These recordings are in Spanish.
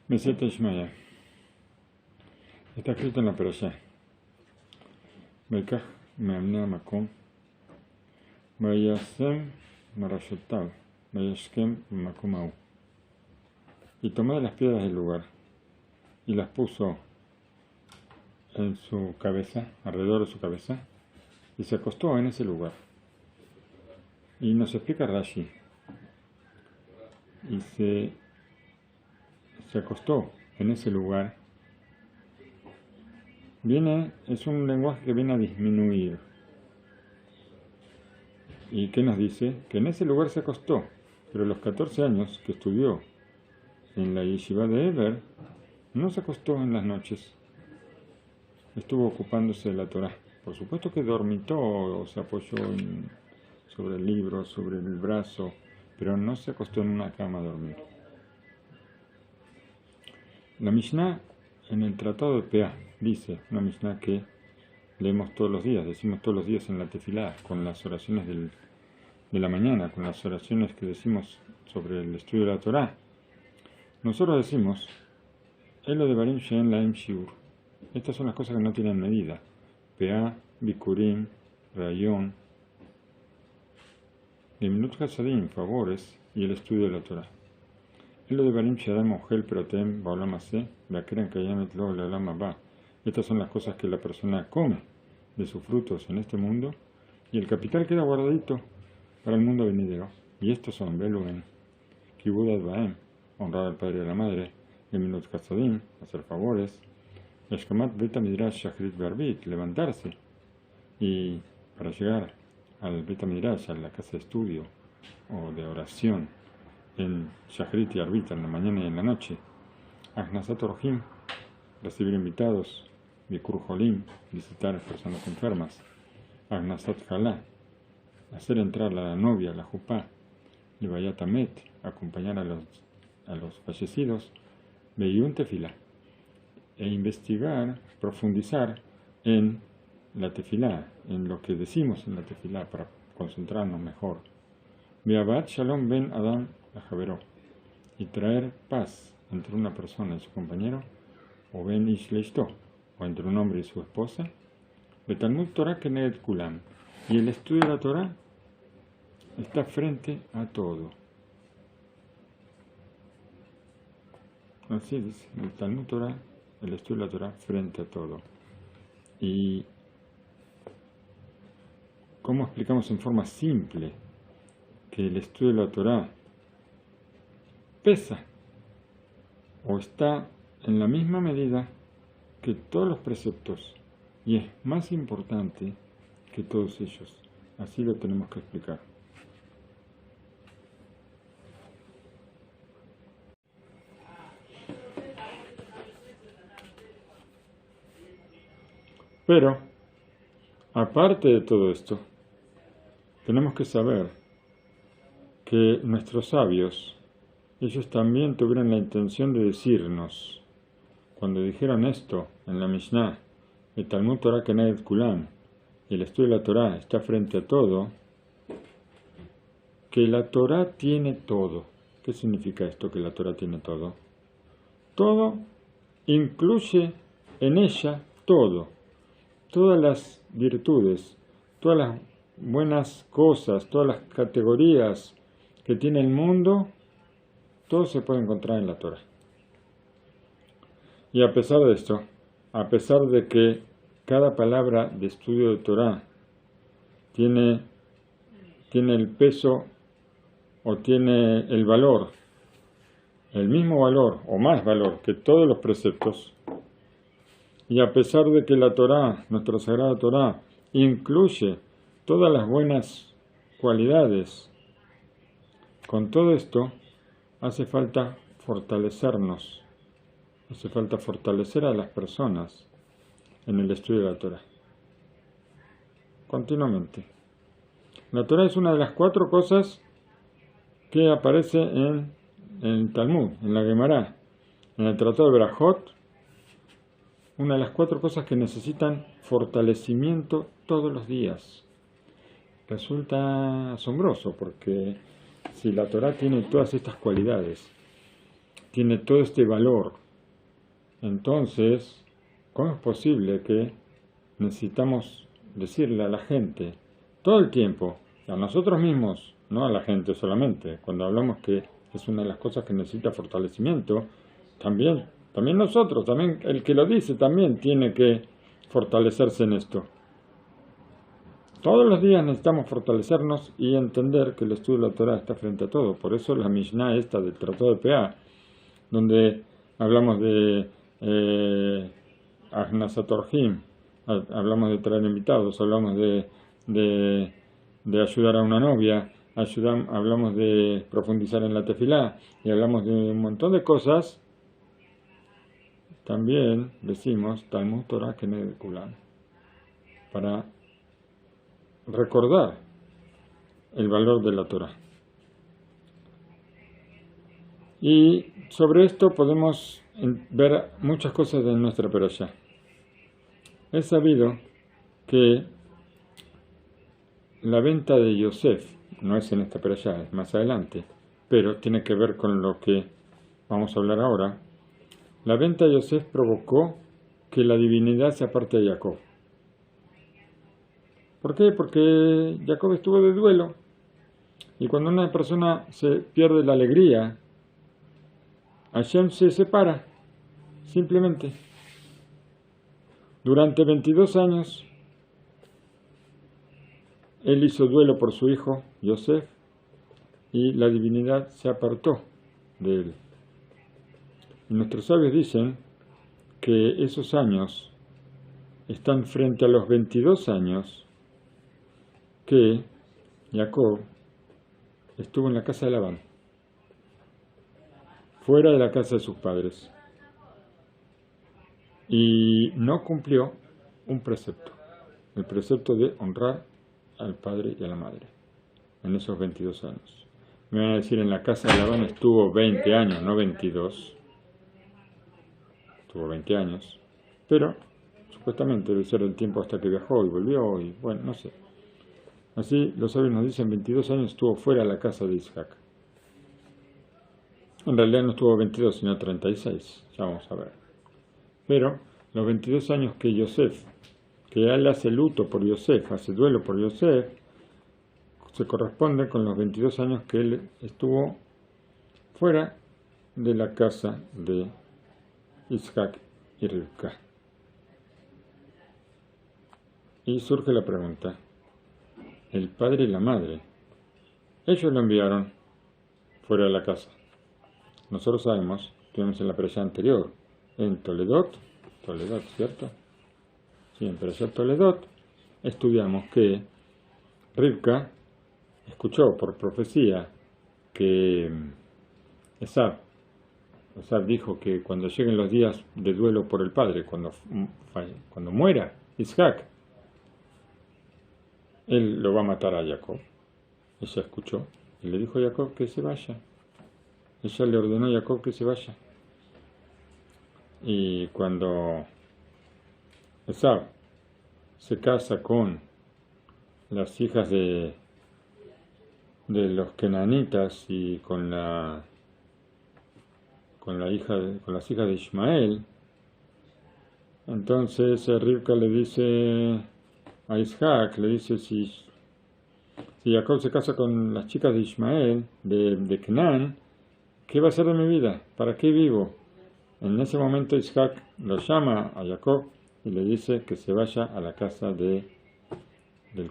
Meset Ishmael. Está escrito en la Perashá. Bekach me'amnei makom, vayasem marashotav, vayashkem makom hau. Y tomó de las piedras del lugar y las puso en su cabeza, alrededor de su cabeza, y se acostó en ese lugar. Y nos explica Rashi. Y se acostó en ese lugar. Es un lenguaje que viene a disminuir. ¿Y qué nos dice? Que en ese lugar se acostó, pero a los 14 años que estudió en la yeshiva de Eber, no se acostó en las noches. Estuvo ocupándose de la Torá. Por supuesto que dormitó o se apoyó sobre el libro, sobre el brazo, pero no se acostó en una cama a dormir. La Mishnah en el Tratado de Peah dice, una Mishnah que leemos todos los días, decimos todos los días en la tefilá, con las oraciones de la mañana, con las oraciones que decimos sobre el estudio de la Torá. Nosotros decimos, Elo de Barim She'en Lahem Shiur. Estas son las cosas que no tienen medida. Peah, Bikurim, Rayón, Gemilut Hasadim, favores, y el estudio de la Torá. Elo de Barim She'adam Ohel Protem Ba'olam Hazeh, Ve'akeren Kayamet Lo Le'olam Haba. Estas son las cosas que la persona come de sus frutos en este mundo, y el capital queda guardadito para el mundo venidero. Y estos son Beluben, Kibud Ad-Baem, honrar al padre y a la madre, Gemilut Hasadim, hacer favores, Yashkamat Beit HaMidrash Shachrit Be'Arbit, levantarse, y para llegar al Beit HaMidrash, a la casa de estudio o de oración, en Shachrit y Arbit, en la mañana y en la noche. Achnasat Orhim, recibir invitados. Bikur Jolim, visitar a personas enfermas. Achnasat Halá, hacer entrar a la novia, la jupá. Y Vayatamet, acompañar a los fallecidos. Beyun Tefilá, e investigar, profundizar en la tefilá, en lo que decimos en la tefilá, para concentrarnos mejor. Be'avat Shalom ben Adam Javeró, y traer paz entre una persona y su compañero, o ben Ish Leishto, o entre un hombre y su esposa. Betalmud Torah Keneged Kulam, y el estudio de la Torah está frente a todo. Así dice, el Talmud Torah, el estudio de la Torah frente a todo. Y ¿cómo explicamos en forma simple que el estudio de la Torah pesa o está en la misma medida que todos los preceptos y es más importante que todos ellos? Así lo tenemos que explicar. Pero, aparte de todo esto, tenemos que saber que nuestros sabios, ellos también tuvieron la intención de decirnos, cuando dijeron esto en la Mishnah, el Talmud Torah Keneged Kulam, y el estudio de la Torah está frente a todo, que la Torah tiene todo. ¿Qué significa esto, que la Torah tiene todo? Todo incluye en ella todo. Todas las virtudes, todas las buenas cosas, todas las categorías que tiene el mundo, todo se puede encontrar en la Torah. Y a pesar de esto, a pesar de que cada palabra de estudio de Torah tiene el peso o tiene el valor, el mismo valor o más valor que todos los preceptos, y a pesar de que la Torá, nuestra sagrada Torá, incluye todas las buenas cualidades, con todo esto hace falta fortalecernos, hace falta fortalecer a las personas en el estudio de la Torá. Continuamente. La Torá es una de las 4 cosas que aparece en el Talmud, en la Gemara, en el Tratado de Berajot. Una de las 4 cosas que necesitan fortalecimiento todos los días. Resulta asombroso porque si la Torá tiene todas estas cualidades, tiene todo este valor. Entonces, ¿cómo es posible que necesitamos decirle a la gente todo el tiempo, a nosotros mismos, no a la gente solamente, cuando hablamos que es una de las cosas que necesita fortalecimiento, también nosotros, también el que lo dice también tiene que fortalecerse en esto. Todos los días necesitamos fortalecernos y entender que el estudio de la Torah está frente a todo. Por eso la Mishnah esta del Tratado de Peah, donde hablamos de Ahnasat Orhim, hablamos de traer invitados, hablamos de ayudar a una novia, hablamos de profundizar en la tefilá y hablamos de un montón de cosas. También decimos Talmud Torah Keneged Kulam para recordar el valor de la Torah. Y sobre esto podemos ver muchas cosas de nuestra perashá. Es sabido que la venta de Yosef, no es en esta perashá, es más adelante, pero tiene que ver con lo que vamos a hablar ahora. La venta de Yosef provocó que la divinidad se aparte de Jacob. ¿Por qué? Porque Jacob estuvo de duelo. Y cuando una persona se pierde la alegría, Hashem se separa, simplemente. Durante 22 años, él hizo duelo por su hijo, Yosef, y la divinidad se apartó de él. Y nuestros sabios dicen que esos años están frente a los 22 años que Jacob estuvo en la casa de Labán, fuera de la casa de sus padres, y no cumplió un precepto, el precepto de honrar al padre y a la madre, en esos 22 años. Me van a decir, en la casa de Labán estuvo 20 años, no 22, estuvo 20 años, pero supuestamente debe ser el tiempo hasta que viajó y volvió, y bueno, no sé. Así los sabios nos dicen 22 años estuvo fuera de la casa de Isaac. En realidad no estuvo 22 sino 36, ya vamos a ver. Pero los 22 años que Yosef, que él hace luto por Yosef, hace duelo por Yosef, se corresponde con los 22 años que él estuvo fuera de la casa de Isaac y Rivka. Y surge la pregunta, el padre y la madre, ellos lo enviaron fuera de la casa. Nosotros sabemos, estuvimos en la perashá anterior, en Toledot, ¿cierto? Sí, en perashá Toledot, estudiamos que Rivka escuchó por profecía que Esab dijo que cuando lleguen los días de duelo por el padre, cuando muera Isaac, él lo va a matar a Jacob. Ella escuchó y le dijo a Jacob que se vaya. Ella le ordenó a Jacob que se vaya. Y cuando Esab se casa con las hijas de los kenanitas y con las hijas de Ismael, entonces Rivka le dice a Isaac, le dice, si Jacob se casa con las chicas de Ismael, de Canaán, ¿qué va a ser de mi vida? ¿Para qué vivo? En ese momento Isaac lo llama a Jacob y le dice que se vaya a la casa del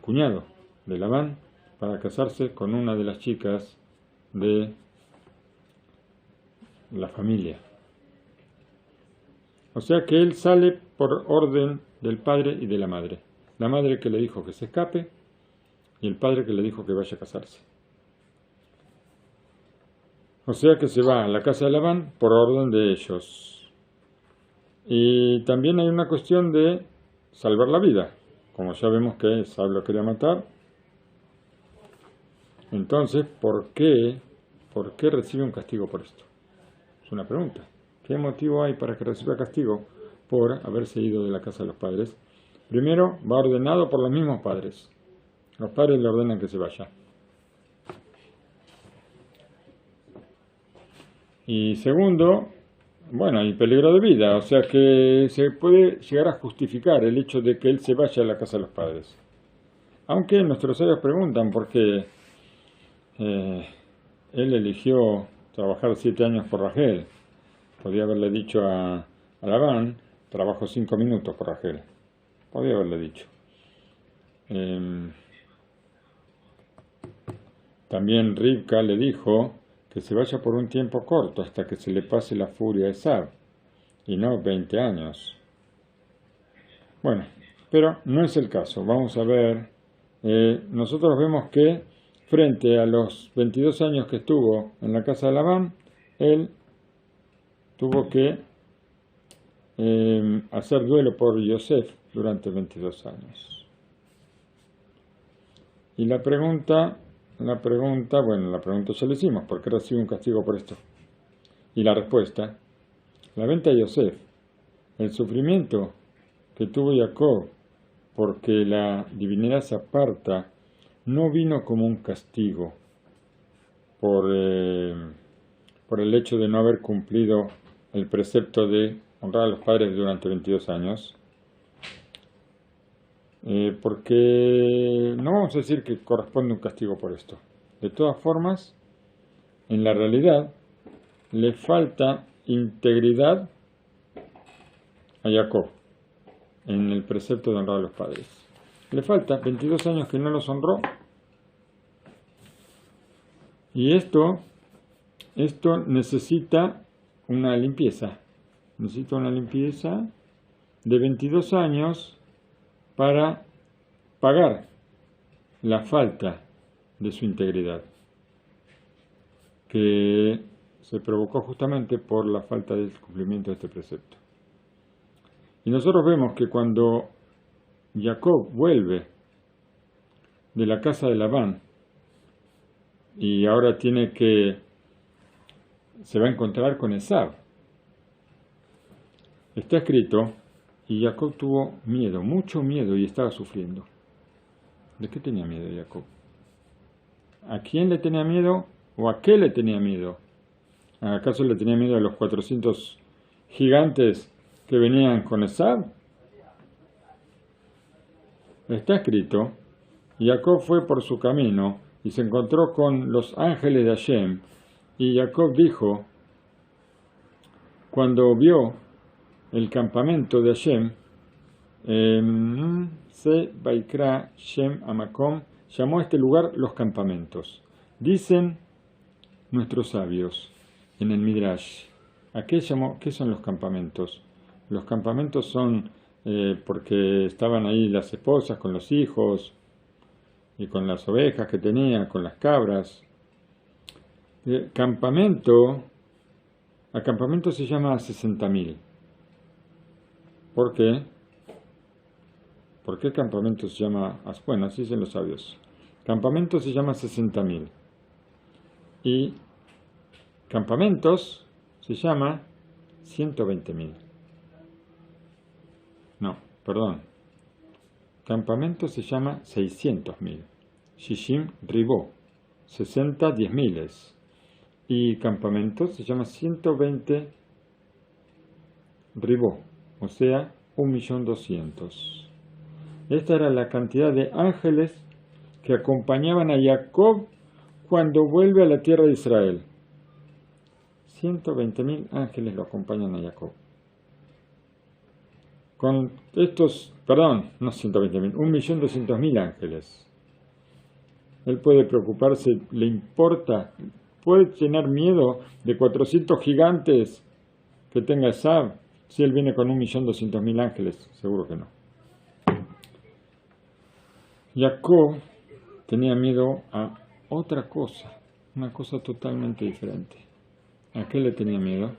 cuñado de Labán para casarse con una de las chicas de la familia. O sea que él sale por orden del padre y de la madre. La madre que le dijo que se escape y el padre que le dijo que vaya a casarse. O sea que se va a la casa de Labán por orden de ellos. Y también hay una cuestión de salvar la vida. Como ya vemos que Esab lo quería matar. Entonces, ¿por qué recibe un castigo por esto? Es una pregunta. ¿Qué motivo hay para que reciba castigo por haberse ido de la casa de los padres? Primero, va ordenado por los mismos padres. Los padres le ordenan que se vaya. Y segundo, bueno, hay peligro de vida, o sea que se puede llegar a justificar el hecho de que él se vaya a la casa de los padres. Aunque nuestros sabios preguntan por qué eh, él eligió trabajar 7 años por Rachel. Podía haberle dicho a Labán, trabajo 5 minutos por Rachel. Podía haberle dicho. También Rivka le dijo que se vaya por un tiempo corto hasta que se le pase la furia a Esab, y no 20 años. Bueno, pero no es el caso. Vamos a ver. Nosotros vemos que frente a los 22 años que estuvo en la casa de Labán, él tuvo que hacer duelo por Yosef durante 22 años. Y la pregunta ya la hicimos, ¿por qué recibe un castigo por esto? Y la respuesta, la venta de Yosef, el sufrimiento que tuvo Jacob porque la divinidad se aparta, no vino como un castigo por el hecho de no haber cumplido el precepto de honrar a los padres durante 22 años, porque no vamos a decir que corresponde un castigo por esto. De todas formas, en la realidad, le falta integridad a Jacob en el precepto de honrar a los padres. Le falta 22 años que no los honró. Y esto necesita una limpieza. Necesita una limpieza de 22 años para pagar la falta de su integridad, que se provocó justamente por la falta del cumplimiento de este precepto. Y nosotros vemos que cuando Jacob vuelve de la casa de Labán y ahora se va a encontrar con Esab, está escrito, y Jacob tuvo miedo, mucho miedo, y estaba sufriendo. ¿De qué tenía miedo Jacob? ¿A quién le tenía miedo o a qué le tenía miedo? ¿Acaso le tenía miedo a los 400 gigantes que venían con Esab? Está escrito, Jacob fue por su camino y se encontró con los ángeles de Hashem, y Jacob dijo, cuando vio el campamento de Hashem, Se Baikra Shem Amakom, llamó a este lugar los campamentos. Dicen nuestros sabios en el Midrash, ¿qué son los campamentos? Los campamentos son porque estaban ahí las esposas con los hijos y con las ovejas que tenían, con las cabras. Acampamento se llama 60.000. ¿Por qué? ¿Por qué campamento se llama? Bueno, así dicen los sabios. Campamento se llama 60.000. Y campamentos se llama 120.000. No, perdón. Campamento se llama 600.000. Shishim Ribó, 60 10.000. Y campamento se llama 120 Ribó, o sea, 1.200.000. Esta era la cantidad de ángeles que acompañaban a Jacob cuando vuelve a la tierra de Israel. 120.000 ángeles lo acompañan a Jacob. Con estos, no 120.000, 1.200.000 ángeles. Él puede preocuparse, le importa, puede tener miedo de 400 gigantes que tenga Esab, si él viene con 1.200.000 ángeles, seguro que no. Jacob tenía miedo a otra cosa, una cosa totalmente diferente. ¿A qué le tenía miedo?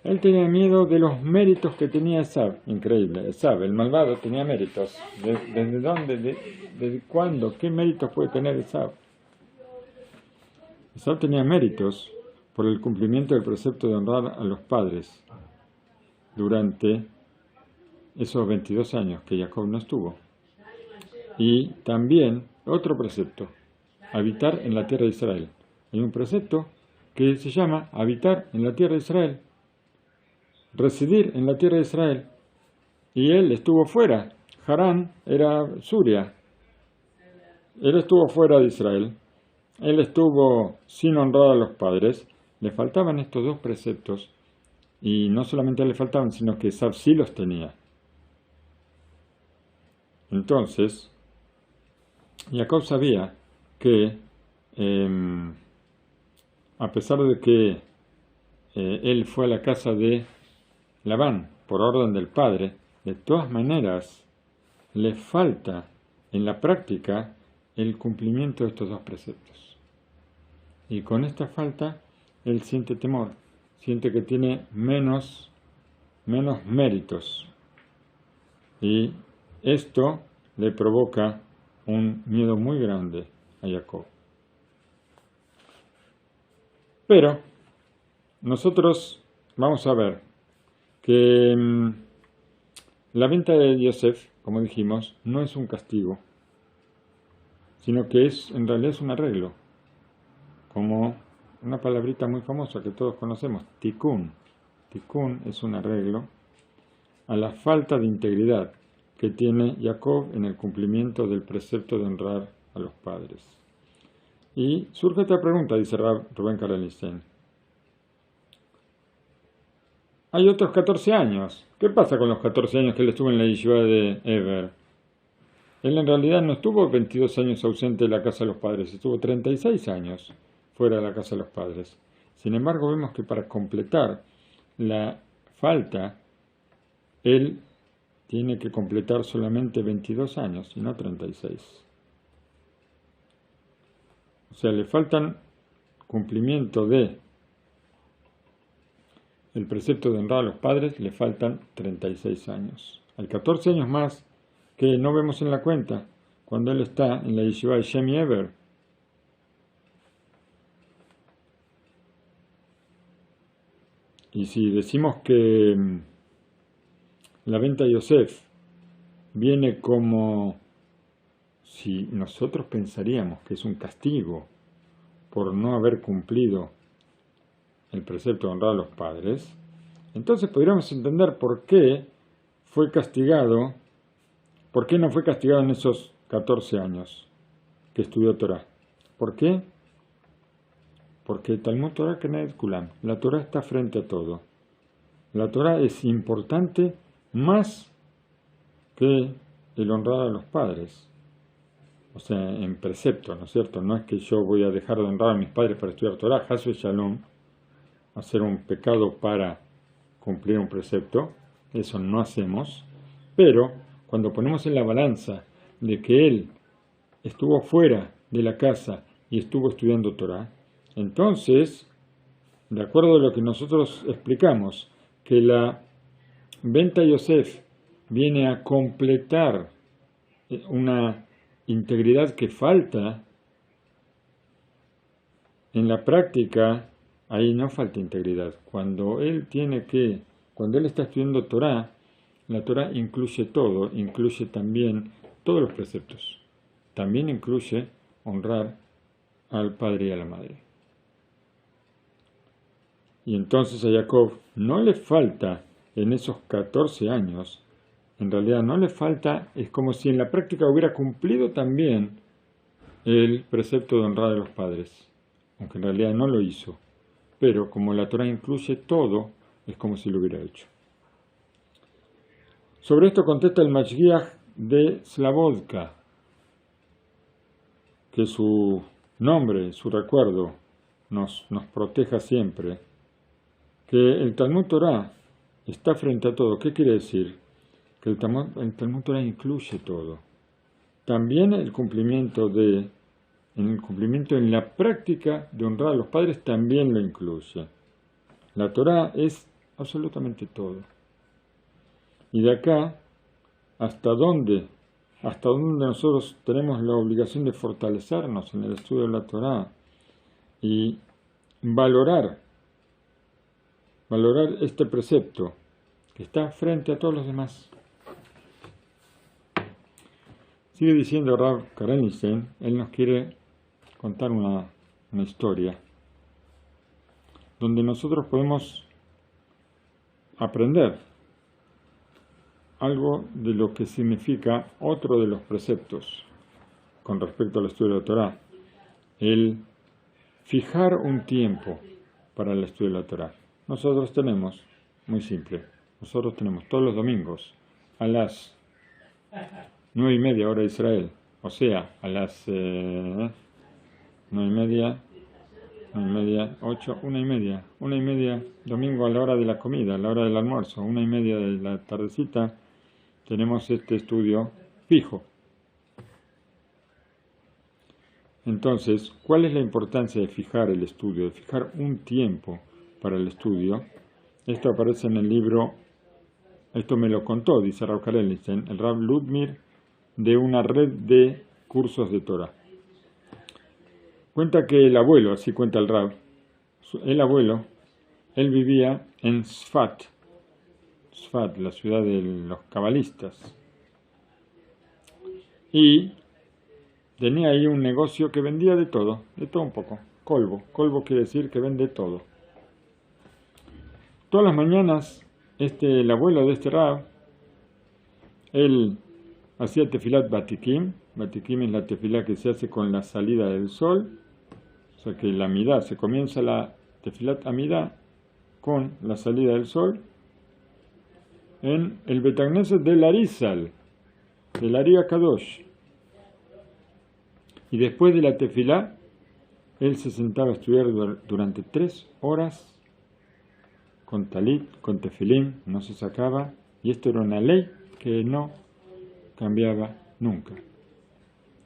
Él tenía miedo de los méritos que tenía Esab. Increíble, Esab, el malvado, tenía méritos. ¿Desde dónde? ¿Desde cuándo? ¿Qué méritos puede tener Esab? Esab tenía méritos por el cumplimiento del precepto de honrar a los padres durante esos 22 años que Jacob no estuvo. Y también otro precepto, habitar en la tierra de Israel. Hay un precepto que se llama habitar en la tierra de Israel, residir en la tierra de Israel. Y él estuvo fuera. Harán era Suria. Él estuvo fuera de Israel. Él estuvo sin honrar a los padres. Le faltaban estos dos preceptos. Y no solamente le faltaban, sino que Esav sí los tenía. Entonces, Jacob sabía que, a pesar de que él fue a la casa de Labán por orden del padre, de todas maneras le falta en la práctica el cumplimiento de estos dos preceptos. Y con esta falta él siente temor, siente que tiene menos méritos. Y esto le provoca un miedo muy grande a Jacob. Pero nosotros vamos a ver que la venta de Yosef, como dijimos, no es un castigo, sino que en realidad es un arreglo, como una palabrita muy famosa que todos conocemos, tikkun. Tikkun es un arreglo a la falta de integridad que tiene Jacob en el cumplimiento del precepto de honrar a los padres. Y surge otra pregunta, dice Rubén Karelisten. Hay otros 14 años. ¿Qué pasa con los 14 años que él estuvo en la yeshiva de Eber? Él en realidad no estuvo 22 años ausente de la casa de los padres, estuvo 36 años fuera de la casa de los padres. Sin embargo, vemos que para completar la falta, él tiene que completar solamente 22 años y no 36. O sea, le faltan cumplimiento de el precepto de honrar a los padres, le faltan 36 años. Hay 14 años más que no vemos en la cuenta cuando él está en la yeshiva de Shem Yever. Y si decimos que la venta de Yosef viene como si nosotros pensaríamos que es un castigo por no haber cumplido el precepto de honrar a los padres, entonces podríamos entender por qué fue castigado, por qué no fue castigado en esos 14 años que estudió Torah. ¿Por qué? Porque Talmud Torah Keneged Kulam, la Torah está frente a todo. La Torah es importante más que el honrar a los padres. O sea, en precepto, ¿no es cierto? No es que yo voy a dejar de honrar a mis padres para estudiar Torah, Hasbe Shalom, hacer un pecado para cumplir un precepto, eso no hacemos, pero cuando ponemos en la balanza de que él estuvo fuera de la casa y estuvo estudiando Torah, entonces, de acuerdo a lo que nosotros explicamos, que la venta de Yosef viene a completar una integridad que falta, en la práctica ahí no falta integridad. Cuando él está estudiando Torah, la Torah incluye todo, incluye también todos los preceptos. También incluye honrar al padre y a la madre. Y entonces a Jacob no le falta en esos 14 años, en realidad no le falta, es como si en la práctica hubiera cumplido también el precepto de honrar a los padres, aunque en realidad no lo hizo. Pero como la Torah incluye todo, es como si lo hubiera hecho. Sobre esto contesta el Mashgiach de Slabodka, que su nombre, su recuerdo, nos proteja siempre, que el Talmud Torah está frente a todo. ¿Qué quiere decir? Que el Talmud Torah incluye todo. También el cumplimiento en la práctica de honrar a los padres también lo incluye. La Torah es absolutamente todo. Y de acá, hasta dónde nosotros tenemos la obligación de fortalecernos en el estudio de la Torah y valorar este precepto que está frente a todos los demás. Sigue diciendo Rav Karelisten, él nos quiere contar una historia. donde nosotros podemos aprender algo de lo que significa otro de los preceptos con respecto al estudio de la Torá, el fijar un tiempo para el estudio de la Torá. Nosotros tenemos, muy simple, nosotros tenemos todos los domingos a las 9:30 hora de Israel, o sea, a las 9:30, 8, 1:30, domingo a la hora de la comida, a la hora del almuerzo, 1:30 de la tardecita, tenemos este estudio fijo. Entonces, ¿cuál es la importancia de fijar el estudio, de fijar un tiempo para el estudio? Esto aparece en el libro, esto me lo contó, dice Rav Karelitsen, el Rav Ludmir, de una red de cursos de Torah. Cuenta que el abuelo, así cuenta el Rav, el abuelo, él vivía en Sfat, la ciudad de los cabalistas, y tenía ahí un negocio que vendía de todo un poco, colbo quiere decir que vende todo. Todas las mañanas, el abuelo de este Rav, él hacía tefilat batikim es la tefilá que se hace con la salida del sol, o sea que la amidá, se comienza la tefilat amidá con la salida del sol, en el Betagneset del Arizal, del Ari Kadosh. Y después de la tefilá, él se sentaba a estudiar durante 3 horas con talit, con tefilín, no se sacaba, y esto era una ley que no cambiaba nunca.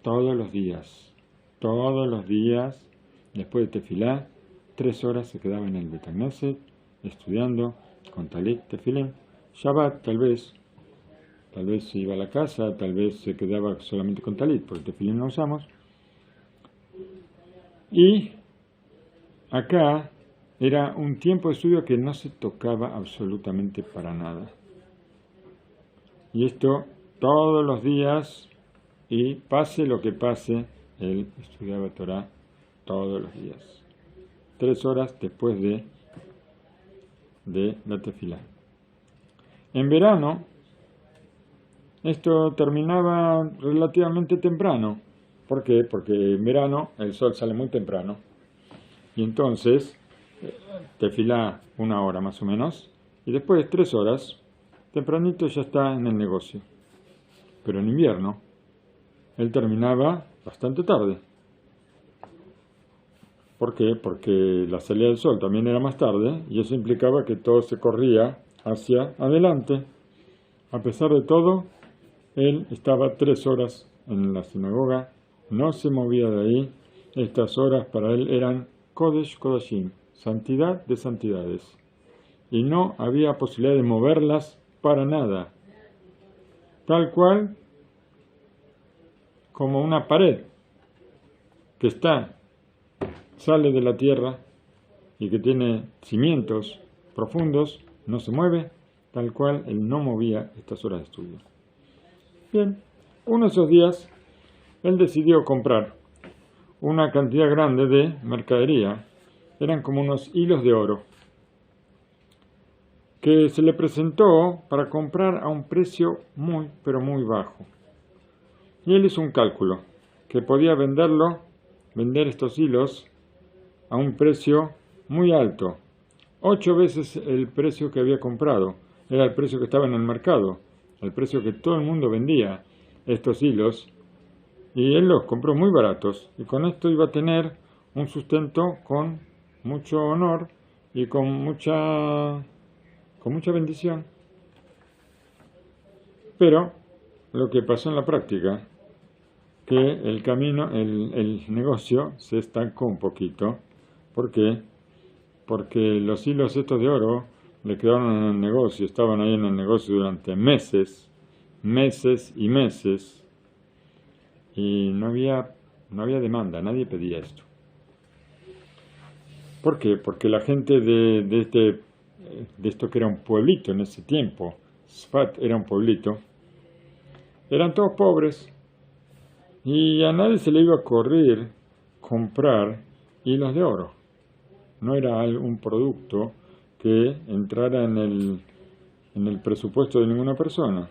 Todos los días, después de tefilá, 3 horas se quedaba en el Betagneset estudiando con talit, tefilín. Shabbat tal vez se iba a la casa, tal vez se quedaba solamente con talit, porque tefilín no usamos. Y acá era un tiempo de estudio que no se tocaba absolutamente para nada. Y esto todos los días, y pase lo que pase, él estudiaba Torah todos los días. 3 horas después de la tefilá. En verano, esto terminaba relativamente temprano. ¿Por qué? Porque en verano el sol sale muy temprano. Y entonces, tefilá 1 hora más o menos, y después 3 horas, tempranito ya está en el negocio. Pero en invierno, él terminaba bastante tarde. ¿Por qué? Porque la salida del sol también era más tarde, y eso implicaba que todo se corría hacia adelante. A pesar de todo, él estaba 3 horas en la sinagoga, no se movía de ahí. Estas horas para él eran Kodesh Kodashim, santidad de santidades. Y no había posibilidad de moverlas para nada. Tal cual como una pared que sale de la tierra y que tiene cimientos profundos, no se mueve, tal cual él no movía estas horas de estudio. Bien, uno de esos días él decidió comprar una cantidad grande de mercadería, eran como unos hilos de oro, que se le presentó para comprar a un precio muy, pero muy bajo. Y él hizo un cálculo, que podía vender estos hilos a un precio muy alto, 8 veces el precio que había comprado, era el precio que estaba en el mercado, el precio que todo el mundo vendía estos hilos, y él los compró muy baratos, y con esto iba a tener un sustento con mucho honor y con mucha bendición. Pero lo que pasó en la práctica, que el negocio se estancó un poquito. ¿Por qué? Porque los hilos estos de oro le quedaron en el negocio, estaban ahí en el negocio durante meses y meses, y no había demanda, nadie pedía esto. ¿Por qué? Porque la gente de esto que era un pueblito en ese tiempo, Sfat era un pueblito, eran todos pobres, y a nadie se le iba a ocurrir comprar hilos de oro. no era un producto que entrara en el presupuesto de ninguna persona.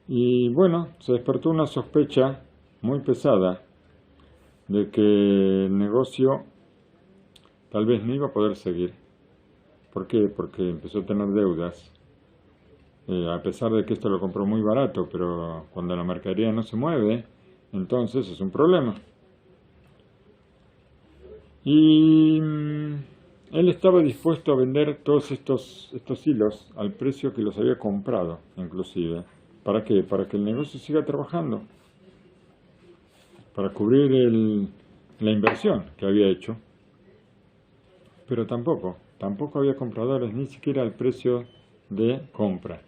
Y bueno, se despertó una sospecha muy pesada de que el negocio tal vez no iba a poder seguir. ¿Por qué? Porque empezó a tener deudas. A pesar de que esto lo compró muy barato, pero cuando la mercadería no se mueve, entonces es un problema. Y él estaba dispuesto a vender todos estos hilos al precio que los había comprado, inclusive. ¿Para qué? Para que el negocio siga trabajando, para cubrir la inversión que había hecho. Pero tampoco había compradores, ni siquiera al precio de compra.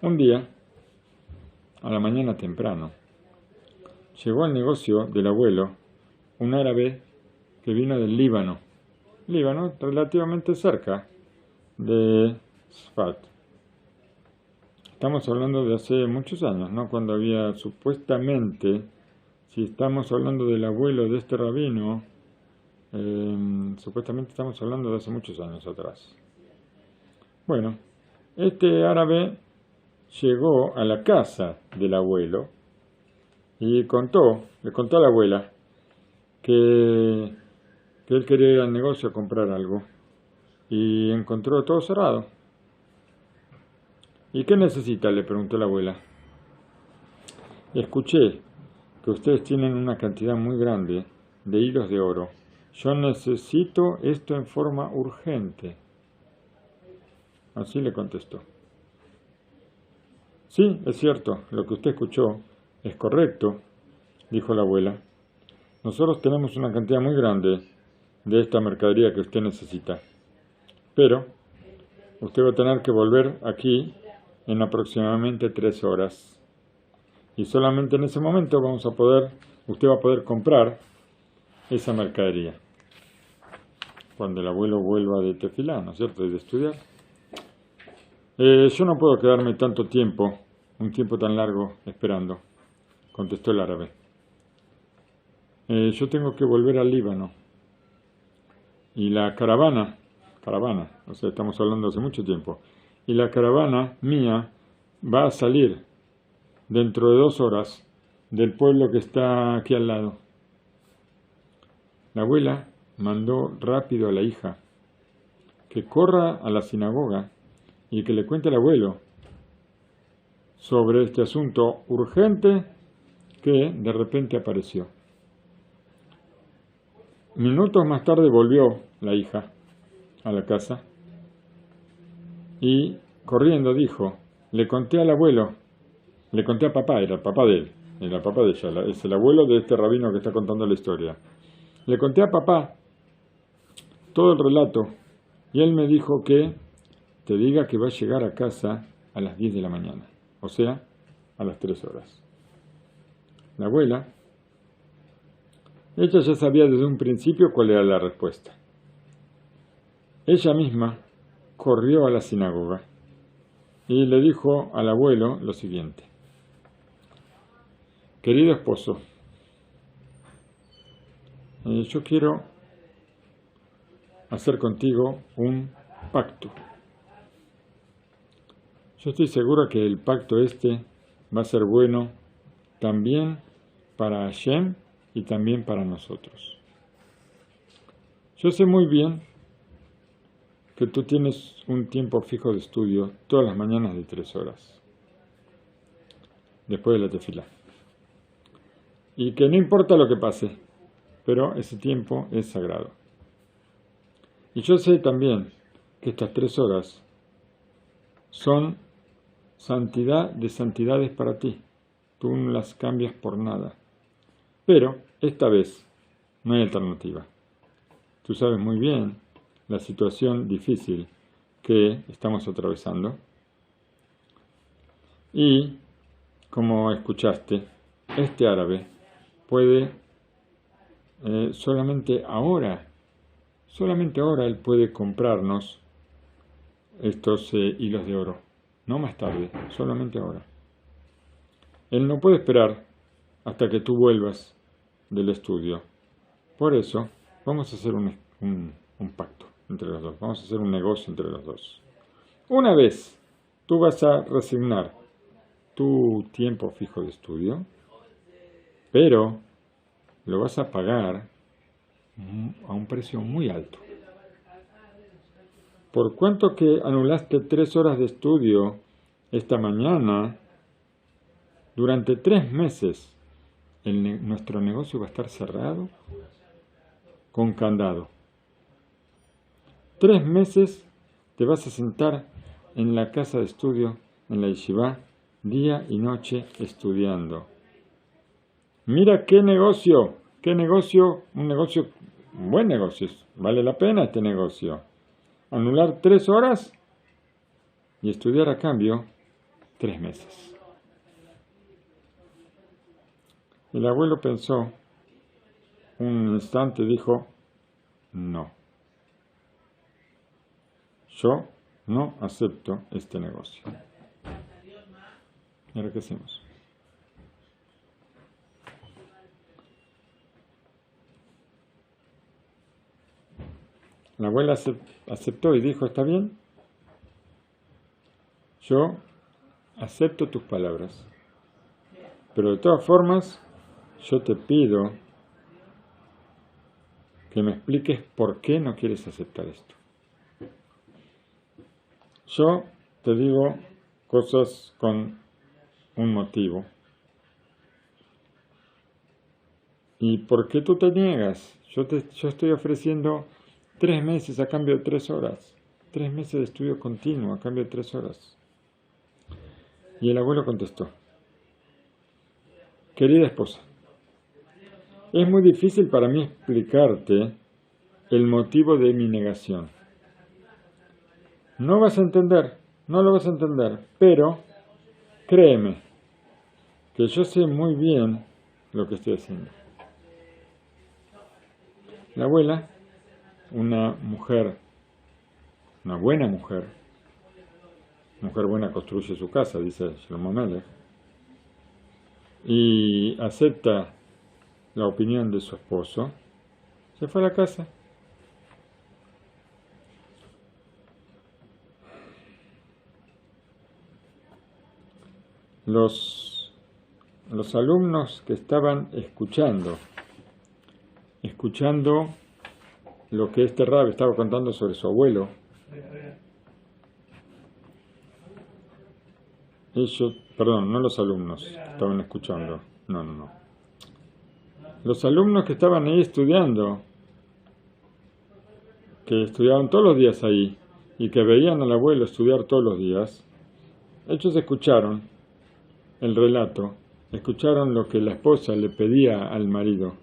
Un día, a la mañana temprano, llegó al negocio del abuelo un árabe que vino del Líbano, relativamente cerca de Sfat. Estamos hablando de hace muchos años, ¿no? Cuando había supuestamente, si estamos hablando del abuelo de este rabino, supuestamente estamos hablando de hace muchos años atrás. Bueno, este árabe llegó a la casa del abuelo y le contó a la abuela que él quería ir al negocio a comprar algo y encontró todo cerrado. ¿Y qué necesita?, le preguntó la abuela. Escuché que ustedes tienen una cantidad muy grande de hilos de oro. Yo necesito esto en forma urgente. Así le contestó. Sí, es cierto, lo que usted escuchó es correcto, dijo la abuela. Nosotros tenemos una cantidad muy grande de esta mercadería que usted necesita. Pero usted va a tener que volver aquí en aproximadamente 3 horas. Y solamente en ese momento usted va a poder comprar esa mercadería. Cuando el abuelo vuelva de tefilá, ¿no es cierto?, de estudiar. Yo no puedo quedarme tanto tiempo, un tiempo tan largo, esperando, contestó el árabe. Yo tengo que volver al Líbano. Y la caravana, o sea, estamos hablando hace mucho tiempo, y la caravana mía va a salir dentro de 2 horas del pueblo que está aquí al lado. La abuela mandó rápido a la hija que corra a la sinagoga y que le cuente al abuelo sobre este asunto urgente que de repente apareció. Minutos más tarde volvió la hija a la casa y corriendo dijo, le conté al abuelo, le conté a papá, era el papá de él, era el papá de ella, es el abuelo de este rabino que está contando la historia. Le conté a papá todo el relato y él me dijo que te diga que va a llegar a casa a las 10 de la mañana, o sea, a las 3 horas. La abuela, ella ya sabía desde un principio cuál era la respuesta. Ella misma corrió a la sinagoga y le dijo al abuelo lo siguiente. Querido esposo, yo quiero hacer contigo un pacto. Yo estoy seguro que el pacto va a ser bueno también para Hashem y también para nosotros. Yo sé muy bien que tú tienes un tiempo fijo de estudio todas las mañanas de 3 horas, después de la tefilá. Y que no importa lo que pase, pero ese tiempo es sagrado. Y yo sé también que estas 3 horas son santidad de santidades para ti. Tú no las cambias por nada. Pero esta vez no hay alternativa. Tú sabes muy bien la situación difícil que estamos atravesando. Y, como escuchaste, este árabe puede solamente ahora él puede comprarnos estos hilos de oro. No más tarde, solamente ahora. Él no puede esperar hasta que tú vuelvas del estudio. Por eso, vamos a hacer un pacto entre los dos, vamos a hacer un negocio entre los dos. Una vez tú vas a resignar tu tiempo fijo de estudio, pero lo vas a pagar a un precio muy alto. Por cuanto que anulaste 3 horas de estudio esta mañana, durante 3 meses nuestro negocio va a estar cerrado con candado. 3 meses te vas a sentar en la casa de estudio, en la yeshiva, día y noche estudiando. Mira qué negocio, un buen negocio, vale la pena este negocio. Anular 3 horas y estudiar a cambio 3 meses. El abuelo pensó un instante y dijo, no, yo no acepto este negocio. ¿Y ahora qué hacemos? La abuela aceptó y dijo, está bien, yo acepto tus palabras, pero de todas formas, yo te pido que me expliques por qué no quieres aceptar esto. Yo te digo cosas con un motivo. ¿Y por qué tú te niegas? Yo estoy ofreciendo 3 meses a cambio de 3 horas. 3 meses de estudio continuo a cambio de 3 horas. Y el abuelo contestó, querida esposa, es muy difícil para mí explicarte el motivo de mi negación. No lo vas a entender, pero créeme que yo sé muy bien lo que estoy haciendo. La abuela, una buena mujer buena construye su casa, dice Shlomo Melech, y acepta la opinión de su esposo, se fue a la casa. Los alumnos que estaban escuchando lo que este Rab estaba contando sobre su abuelo, no los alumnos estaban escuchando, no. Los alumnos que estaban ahí estudiando, que estudiaban todos los días ahí y que veían al abuelo estudiar todos los días, ellos escucharon el relato, escucharon lo que la esposa le pedía al marido.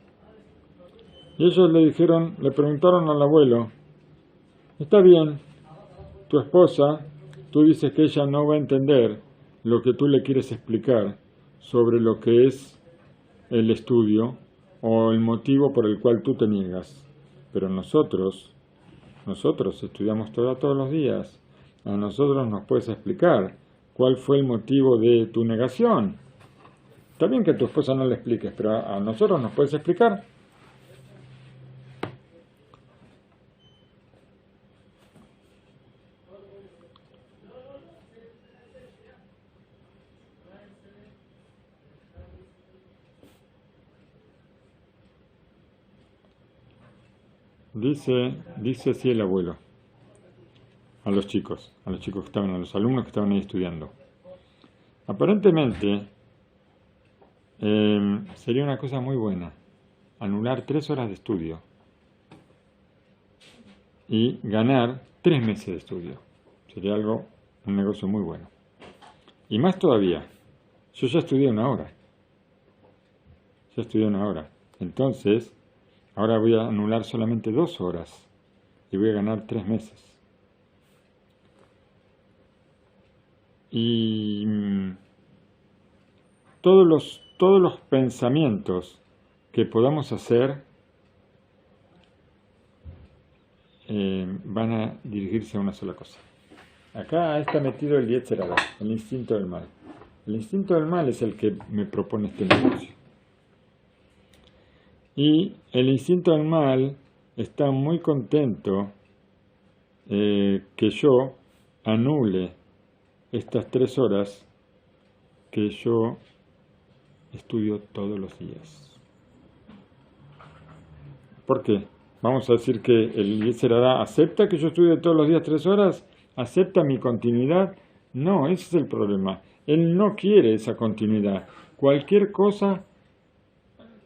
Y ellos le preguntaron al abuelo, está bien, tu esposa, tú dices que ella no va a entender lo que tú le quieres explicar sobre lo que es el estudio o el motivo por el cual tú te niegas. Pero nosotros estudiamos todos los días. A nosotros nos puedes explicar cuál fue el motivo de tu negación. Está bien que a tu esposa no le expliques, pero a nosotros nos puedes explicar. Dice así el abuelo a los chicos que estaban, a los alumnos que estaban ahí estudiando. Aparentemente sería una cosa muy buena anular 3 horas de estudio y ganar 3 meses de estudio. Sería un negocio muy bueno. Y más todavía, yo ya estudié 1 hora. Entonces, ahora voy a anular solamente 2 horas y voy a ganar 3 meses. Y todos los pensamientos que podamos hacer van a dirigirse a una sola cosa. Acá está metido el Yetzer Hara, el instinto del mal. El instinto del mal es el que me propone este negocio. Y el instinto del mal está muy contento que yo anule estas 3 horas que yo estudio todos los días. ¿Por qué? Vamos a decir que el Yetzer Hará acepta que yo estudie todos los días 3 horas, acepta mi continuidad. No, ese es el problema. Él no quiere esa continuidad. Cualquier cosa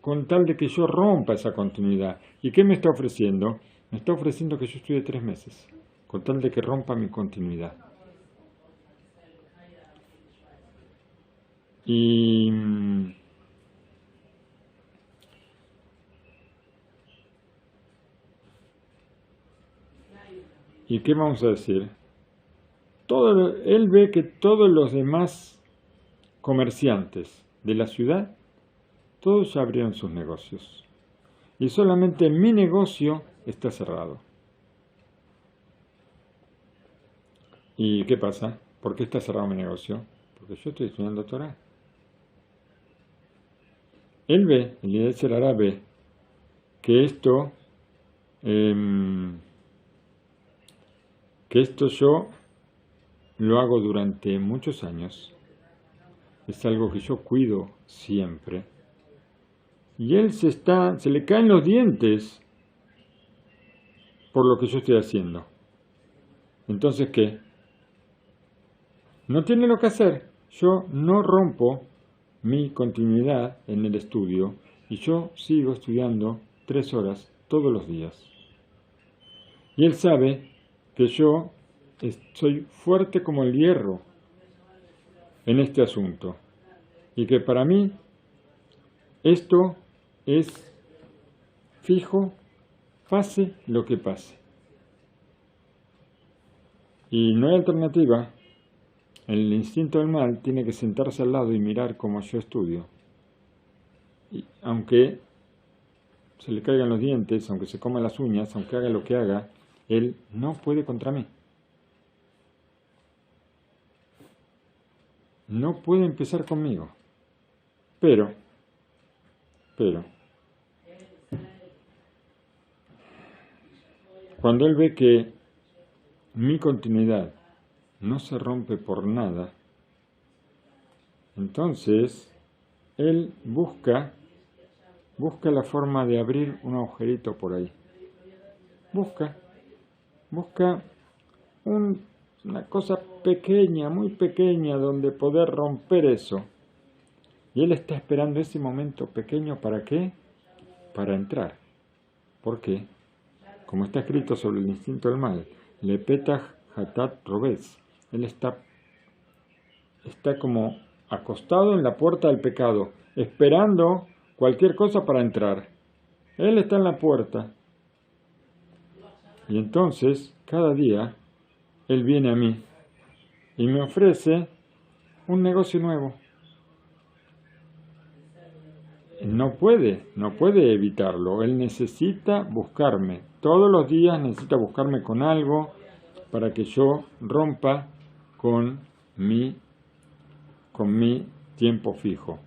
con tal de que yo rompa esa continuidad. ¿Y qué me está ofreciendo? Me está ofreciendo que yo estudie 3 meses, con tal de que rompa mi continuidad. ¿Y qué vamos a decir? Él ve que todos los demás comerciantes de la ciudad, todos ya abrieron sus negocios. Y solamente mi negocio está cerrado. ¿Y qué pasa? ¿Por qué está cerrado mi negocio? Porque yo estoy estudiando Torah. Él ve, el Yetzer Hará ve, que esto yo lo hago durante muchos años. Es algo que yo cuido siempre. Y él se le caen los dientes por lo que yo estoy haciendo. Entonces, ¿qué? No tiene lo que hacer. Yo no rompo mi continuidad en el estudio y yo sigo estudiando 3 horas todos los días. Y él sabe que yo soy fuerte como el hierro en este asunto y que para mí esto es fijo, pase lo que pase. Y no hay alternativa. El instinto del mal tiene que sentarse al lado y mirar cómo yo estudio. Y aunque se le caigan los dientes, aunque se coma las uñas, aunque haga lo que haga, él no puede contra mí. No puede empezar conmigo. Pero, cuando él ve que mi continuidad no se rompe por nada, entonces él busca la forma de abrir un agujerito por ahí. Busca una cosa pequeña, muy pequeña, donde poder romper eso. Y él está esperando ese momento pequeño, ¿para qué? Para entrar. ¿Por qué? Como está escrito sobre el instinto del mal, Lepetach Hatat Robez. Él está como acostado en la puerta del pecado, esperando cualquier cosa para entrar. Él está en la puerta. Y entonces, cada día, él viene a mí y me ofrece un negocio nuevo. No puede evitarlo. Él necesita buscarme. Todos los días necesita buscarme con algo para que yo rompa con mi tiempo fijo.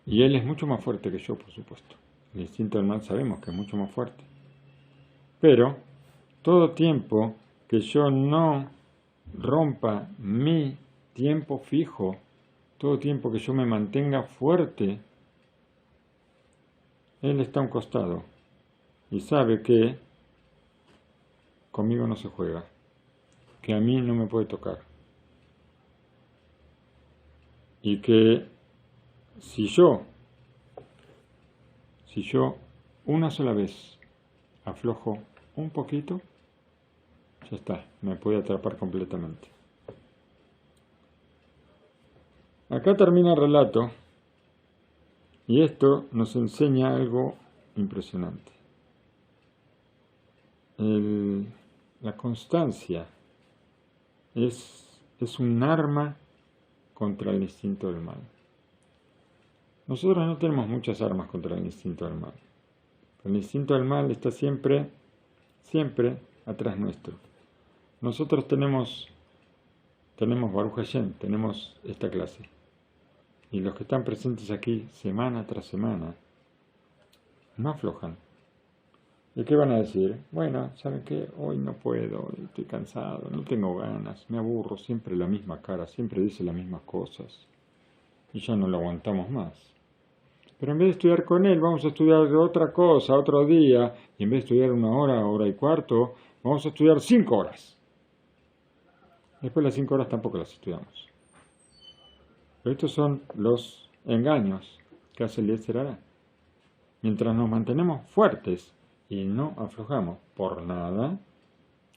Y él es mucho más fuerte que yo, por supuesto. El instinto del mal sabemos que es mucho más fuerte. Pero todo tiempo que yo no rompa mi tiempo fijo, todo tiempo que yo me mantenga fuerte, él está a un costado y sabe que conmigo no se juega, que a mí no me puede tocar. Y que si yo una sola vez aflojo un poquito, ya está, me puede atrapar completamente. Acá termina el relato y esto nos enseña algo impresionante. La constancia es un arma contra el instinto del mal. Nosotros no tenemos muchas armas contra el instinto del mal. El instinto del mal está siempre atrás nuestro. Nosotros tenemos Baruch Hashem, tenemos esta clase. Y los que están presentes aquí semana tras semana, no aflojan. ¿Y qué van a decir? Bueno, ¿saben qué? Hoy no puedo, estoy cansado, no tengo ganas, me aburro, siempre la misma cara, siempre dice las mismas cosas. Y ya no lo aguantamos más. Pero en vez de estudiar con él, vamos a estudiar otra cosa, otro día, y en vez de estudiar 1 hora, 1 hora y cuarto, vamos a estudiar 5 horas. Después las 5 horas tampoco las estudiamos. Pero estos son los engaños que hace el Yetzer Hará. Mientras nos mantenemos fuertes y no aflojamos por nada,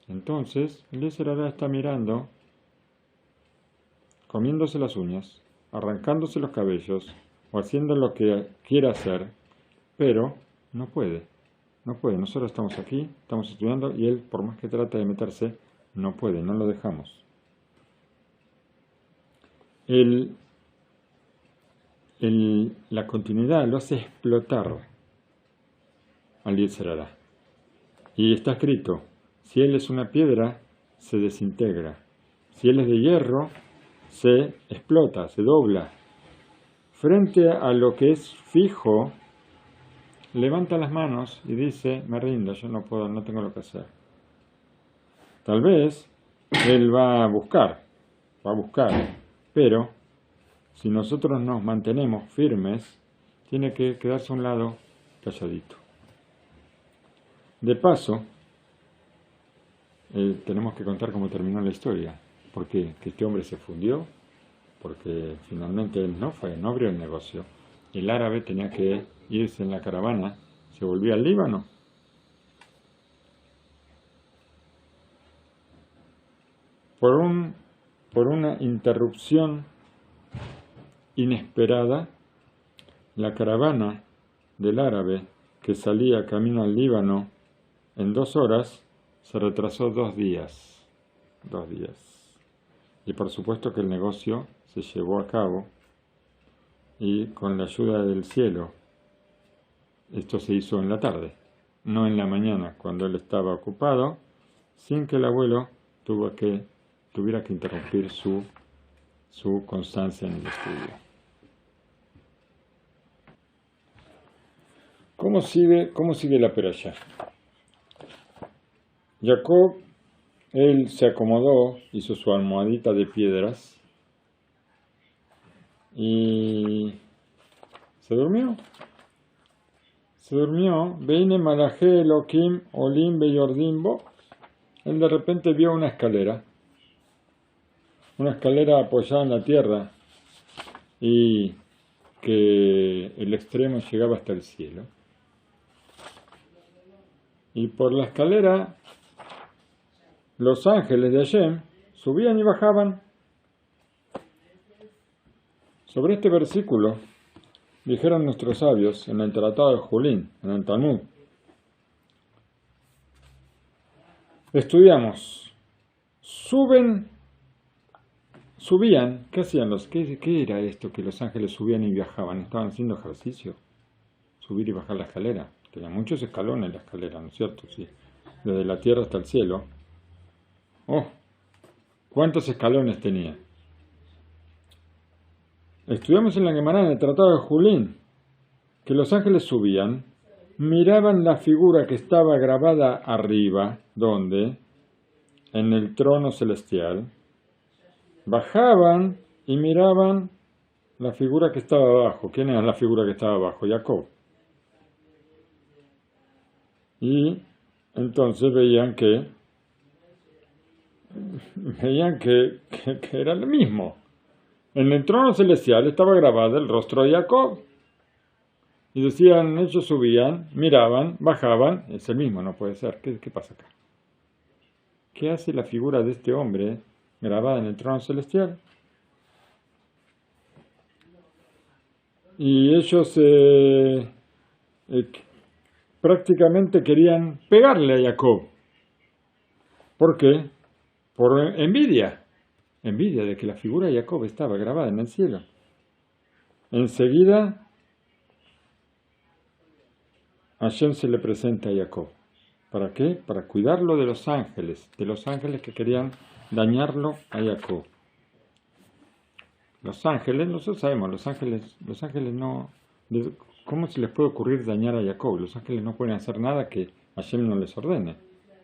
entonces el Yetzer Hará está mirando, comiéndose las uñas, arrancándose los cabellos o haciendo lo que quiera hacer, pero no puede. No puede. Nosotros estamos aquí, estamos estudiando y él, por más que trata de meterse, no puede, no lo dejamos. La continuidad lo hace explotar al Yetzer Hará. Y está escrito, si él es una piedra, se desintegra. Si él es de hierro, se explota, se dobla. Frente a lo que es fijo, levanta las manos y dice, me rindo, yo no puedo, no tengo lo que hacer. Tal vez él va a buscar, pero si nosotros nos mantenemos firmes, tiene que quedarse a un lado calladito. De paso, tenemos que contar cómo terminó la historia, porque que este hombre se fundió, porque finalmente él no abrió el negocio. El árabe tenía que irse en la caravana, se volvía al Líbano. Por una interrupción inesperada, la caravana del árabe que salía camino al Líbano en 2 horas se retrasó 2 días. 2 días. Y por supuesto que el negocio se llevó a cabo y con la ayuda del cielo. Esto se hizo en la tarde, no en la mañana, cuando él estaba ocupado, sin que el abuelo tuviera que interrumpir su constancia en el estudio. ¿Cómo sigue la perashá? Jacob, él se acomodó, hizo su almohadita de piedras y se durmió. Veine Malaje Elohim Olim Beyordim Bo. Él de repente vio una escalera apoyada en la tierra y que el extremo llegaba hasta el cielo. Y por la escalera los ángeles de Hashem subían y bajaban. Sobre este versículo dijeron nuestros sabios en el Tratado de Julín, en el Talmud. Estudiamos. Subían. ¿Qué hacían qué era esto que los ángeles subían y viajaban? ¿Estaban haciendo ejercicio? Subir y bajar la escalera. Tenía muchos escalones la escalera, ¿no es cierto? Sí. Desde la tierra hasta el cielo. Oh, ¿cuántos escalones tenía? Estudiamos en la Gemara, en el Tratado de Julín, que los ángeles subían, miraban la figura que estaba grabada arriba, ¿dónde? En el trono celestial, bajaban y miraban la figura que estaba abajo. ¿Quién era la figura que estaba abajo? Jacob. Y entonces veían que era lo mismo. En el trono celestial estaba grabado el rostro de Jacob. Y decían, ellos subían, miraban, bajaban. Es el mismo, no puede ser. ¿Qué pasa acá? ¿Qué hace la figura de este hombre grabada en el trono celestial? Y ellos prácticamente querían pegarle a Jacob. ¿Por qué? Por envidia. Envidia de que la figura de Jacob estaba grabada en el cielo. Enseguida, Hashem se le presenta a Jacob. ¿Para qué? Para cuidarlo de los ángeles que querían dañarlo a Jacob. Los ángeles, nosotros sabemos, los ángeles no, ¿cómo se les puede ocurrir dañar a Jacob? Los ángeles no pueden hacer nada que Hashem no les ordene.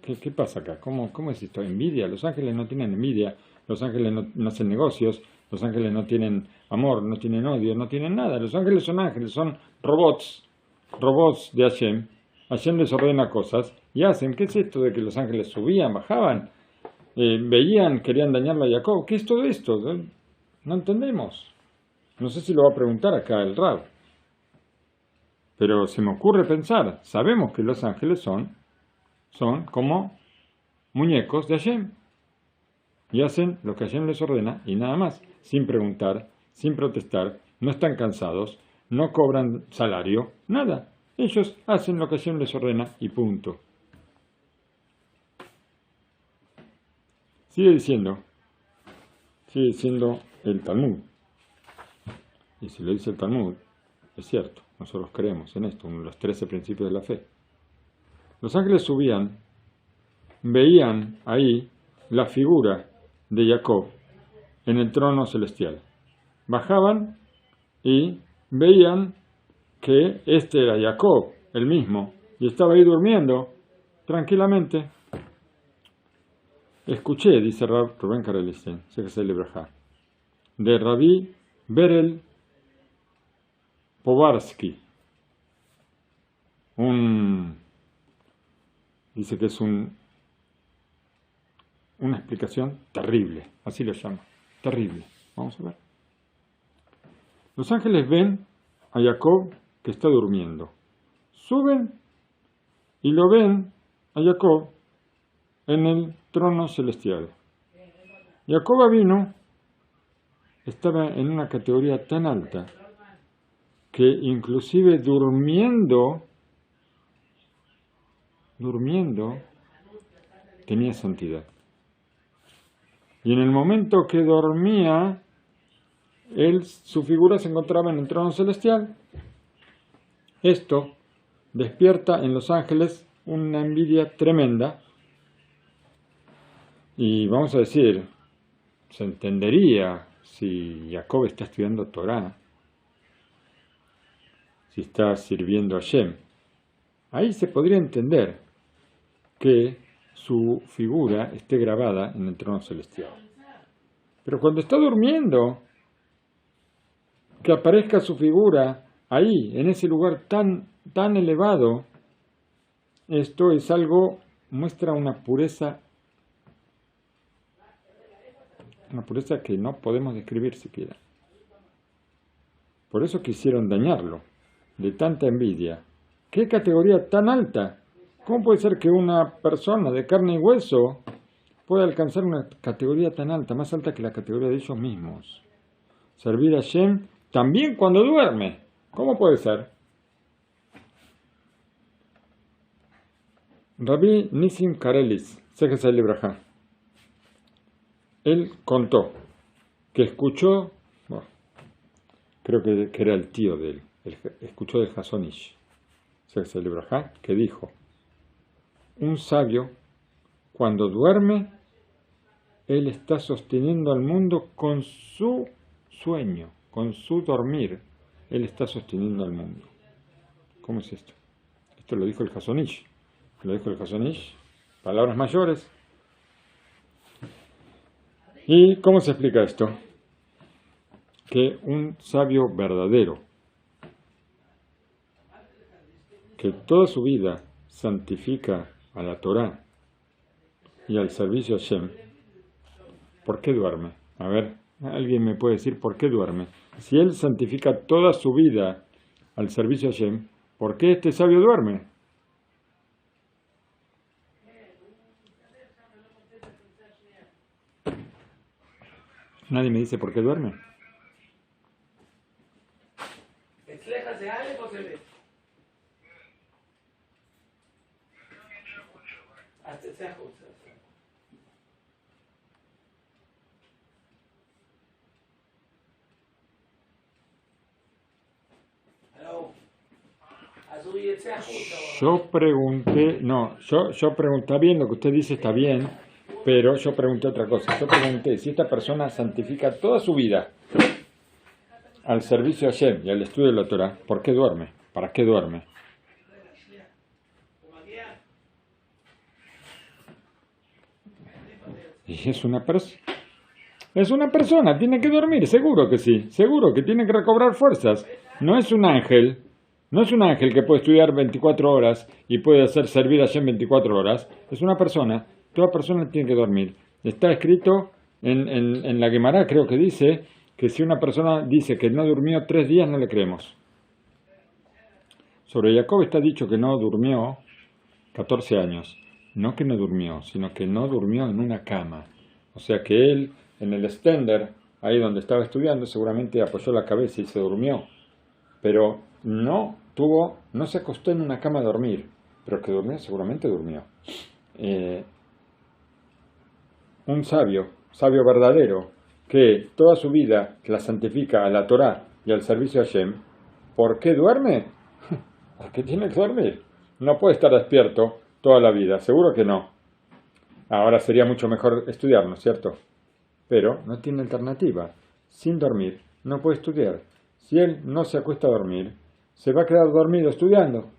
¿Qué pasa acá? ¿Cómo es esto? ¿Envidia? Los ángeles no tienen envidia, los ángeles no hacen negocios, los ángeles no tienen amor, no tienen odio, no tienen nada. Los ángeles, son robots de Hashem. Hashem les ordena cosas y hacen. ¿Qué es esto de que los ángeles subían, bajaban, veían, querían dañarlo a Jacob? ¿Qué es todo esto? No entendemos. No sé si lo va a preguntar acá el Rab. Pero se me ocurre pensar, sabemos que los ángeles son como muñecos de Hashem. Y hacen lo que Hashem les ordena y nada más, sin preguntar, sin protestar, no están cansados, no cobran salario, nada. Ellos hacen lo que Hashem les ordena y punto. Sigue diciendo el Talmud. Y si lo dice el Talmud, es cierto, nosotros creemos en esto, uno de los 13 principios de la fe. Los ángeles subían, veían ahí la figura de Jacob en el trono celestial. Bajaban y veían que este era Jacob, el mismo, y estaba ahí durmiendo tranquilamente. Escuché, dice Rubén Karelisten, sé que se le braja, de Rabí Berel Povarsky, dice que es una explicación terrible, así lo llama, terrible. Vamos a ver. Los ángeles ven a Jacob que está durmiendo. Suben y lo ven a Jacob en el trono celestial. Jacob vino, estaba en una categoría tan alta que inclusive durmiendo tenía santidad. Y en el momento que dormía, su figura se encontraba en el trono celestial. Esto despierta en los ángeles una envidia tremenda. Y vamos a decir, se entendería si Jacob está estudiando Torah, si está sirviendo a Hashem. Ahí se podría entender que su figura esté grabada en el trono celestial. Pero cuando está durmiendo, que aparezca su figura ahí, en ese lugar tan elevado, esto es algo, muestra una pureza que no podemos describir siquiera. Por eso quisieron dañarlo, de tanta envidia. ¿Qué categoría tan alta? ¿Cómo puede ser que una persona de carne y hueso pueda alcanzar una categoría tan alta, más alta que la categoría de ellos mismos? Servir a Hashem también cuando duerme. ¿Cómo puede ser? Rabbi Nissim Karelis, Sejes al-Libraja, él contó que escuchó, creo que era el tío de él, escuchó del Chazon Ish, Sejes al-Libraja, que dijo: un sabio, cuando duerme, él está sosteniendo al mundo con su sueño, con su dormir. Él está sosteniendo al mundo. ¿Cómo es esto? Esto lo dijo el Chazon Ish. Lo dijo el Chazon Ish. Palabras mayores. ¿Y cómo se explica esto? Que un sabio verdadero, que toda su vida santifica a la Torah y al servicio a Hashem, ¿por qué duerme? A ver, ¿alguien me puede decir por qué duerme? Si él santifica toda su vida al servicio a Hashem, ¿por qué este sabio duerme? Nadie me dice por qué duerme. Yo pregunté, está bien, lo que usted dice está bien, pero yo pregunté otra cosa. Yo pregunté si esta persona santifica toda su vida al servicio a Hashem y al estudio de la Torah, ¿por qué duerme? ¿Para qué duerme? Y es una persona, tiene que dormir, seguro que sí, seguro que tiene que recobrar fuerzas. No es un ángel, no es un ángel que puede estudiar 24 horas y puede hacer servir a en 24 horas. Es una persona, toda persona tiene que dormir. Está escrito en la Guemará, creo que dice, que si una persona dice que no durmió 3 días, no le creemos. Sobre Jacob está dicho que no durmió 14 años. No que no durmió, sino que no durmió en una cama. O sea que él, en el extender, ahí donde estaba estudiando, seguramente apoyó la cabeza y se durmió. Pero no se acostó en una cama a dormir. Pero que durmió, seguramente durmió. Un sabio verdadero, que toda su vida la santifica a la Torá y al servicio a Hashem, ¿por qué duerme? Porque tiene que dormir. No puede estar despierto toda la vida, seguro que no. Ahora sería mucho mejor estudiar, ¿no es cierto? Pero no tiene alternativa. Sin dormir no puede estudiar. Si él no se acuesta a dormir, se va a quedar dormido estudiando.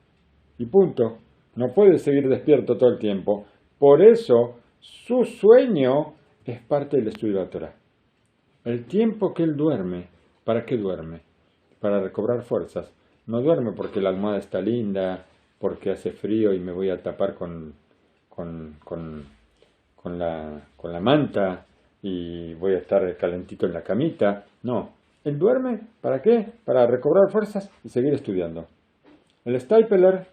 Y punto. No puede seguir despierto todo el tiempo. Por eso su sueño es parte del estudio de la Torah. El tiempo que él duerme, ¿para qué duerme? Para recobrar fuerzas. No duerme porque la almohada está linda, porque hace frío y me voy a tapar con la manta y voy a estar calentito en la camita. No, él duerme, ¿para qué? Para recobrar fuerzas y seguir estudiando. El Stapler,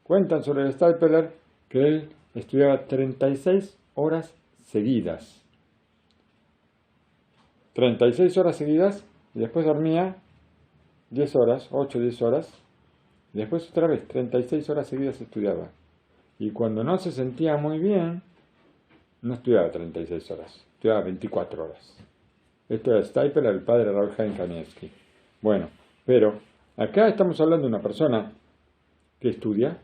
cuentan sobre el Stapler que él estudiaba 36 horas seguidas. 36 horas seguidas y después dormía 10 horas, 8 o 10 horas. Y después otra vez, 36 horas seguidas estudiaba. Y cuando no se sentía muy bien, no estudiaba 36 horas, estudiaba 24 horas. Esto era Stapler, el padre de Raúl Chaim Kanievsky. Bueno, pero acá estamos hablando de una persona que estudia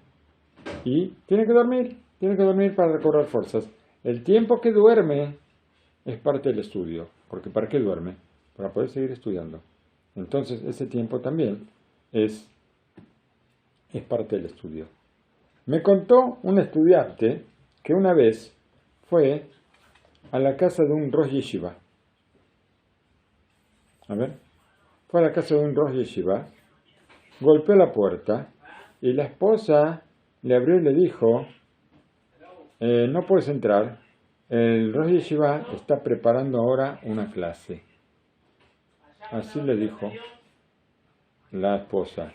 y tiene que dormir para recobrar fuerzas. El tiempo que duerme es parte del estudio, porque ¿para qué duerme? Para poder seguir estudiando. Entonces ese tiempo también es parte del estudio. Me contó un estudiante que una vez fue a la casa de un Rosh Yeshiva. Fue a la casa de un Rosh Yeshiva, golpeó la puerta y la esposa le abrió y le dijo, no puedes entrar, el Rosh Yeshiva está preparando ahora una clase. Así le dijo la esposa.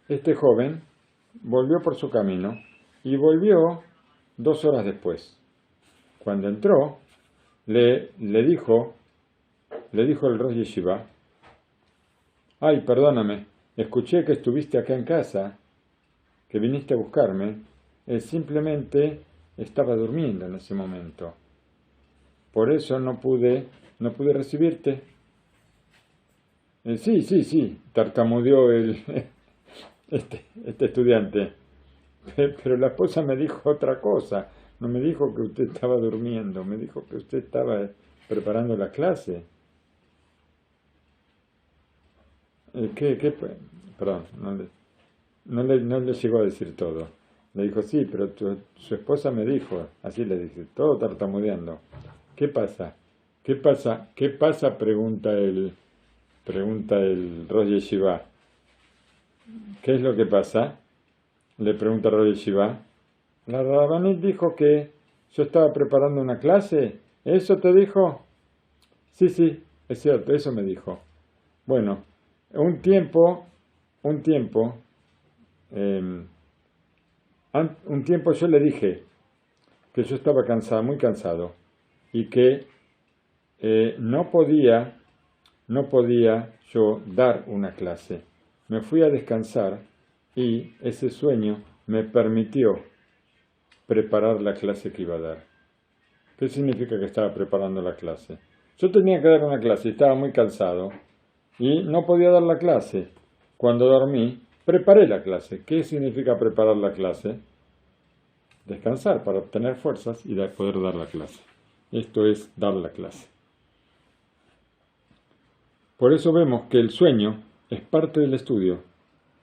Este joven volvió por su camino y volvió 2 horas después. Cuando entró, le dijo el Rosh Yeshiva, ay, perdóname, escuché que estuviste acá en casa, que viniste a buscarme, simplemente estaba durmiendo en ese momento. Por eso no pude recibirte. Sí, tartamudeó este estudiante. Pero la esposa me dijo otra cosa. No me dijo que usted estaba durmiendo, me dijo que usted estaba preparando la clase. Perdón, no le llegó a decir todo. Le dijo, sí, pero su esposa me dijo, así le dice, todo tartamudeando. ¿Qué pasa? ¿Qué pasa? Pregunta el Rosh Yeshiva. ¿Qué es lo que pasa? Le pregunta el Rosh Yeshiva. La Rabanit dijo que yo estaba preparando una clase. ¿Eso te dijo? Sí, es cierto, eso me dijo. Bueno, un tiempo yo le dije que yo estaba cansado, muy cansado, y que no podía yo dar una clase. Me fui a descansar y ese sueño me permitió preparar la clase que iba a dar. ¿Qué significa que estaba preparando la clase? Yo tenía que dar una clase y estaba muy cansado y no podía dar la clase. Cuando dormí, preparé la clase. ¿Qué significa preparar la clase? Descansar para obtener fuerzas y poder dar la clase. Esto es dar la clase. Por eso vemos que el sueño es parte del estudio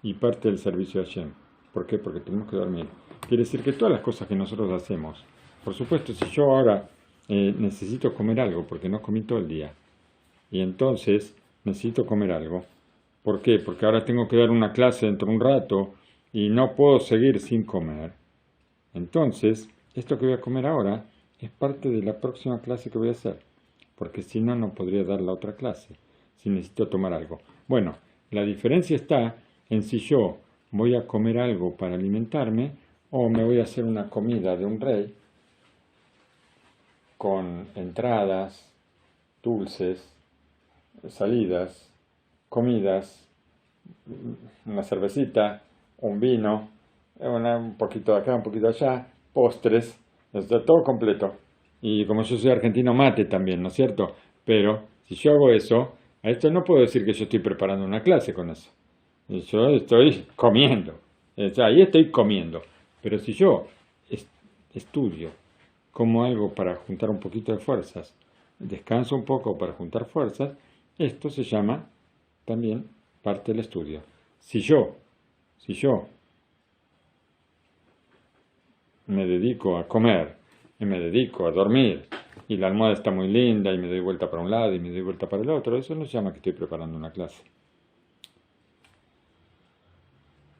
y parte del servicio a Hashem. ¿Por qué? Porque tenemos que dormir. Quiere decir que todas las cosas que nosotros hacemos, por supuesto, si yo ahora necesito comer algo porque no comí todo el día, y entonces necesito comer algo, ¿por qué? Porque ahora tengo que dar una clase dentro de un rato y no puedo seguir sin comer. Entonces, esto que voy a comer ahora es parte de la próxima clase que voy a hacer, porque si no, no podría dar la otra clase, si necesito tomar algo. Bueno, la diferencia está en si yo voy a comer algo para alimentarme o me voy a hacer una comida de un rey con entradas, dulces, salidas, comidas, una cervecita, un vino, un poquito de acá, un poquito de allá, postres, está todo completo. Y como yo soy argentino, mate también, ¿no es cierto? Pero si yo hago eso, a esto no puedo decir que yo estoy preparando una clase con eso. Yo estoy comiendo. O sea, ahí estoy comiendo. Pero si yo estudio como algo para juntar un poquito de fuerzas, descanso un poco para juntar fuerzas, esto se llama también parte del estudio. Si yo me dedico a comer y me dedico a dormir y la almohada está muy linda y me doy vuelta para un lado y me doy vuelta para el otro, eso no se llama que estoy preparando una clase.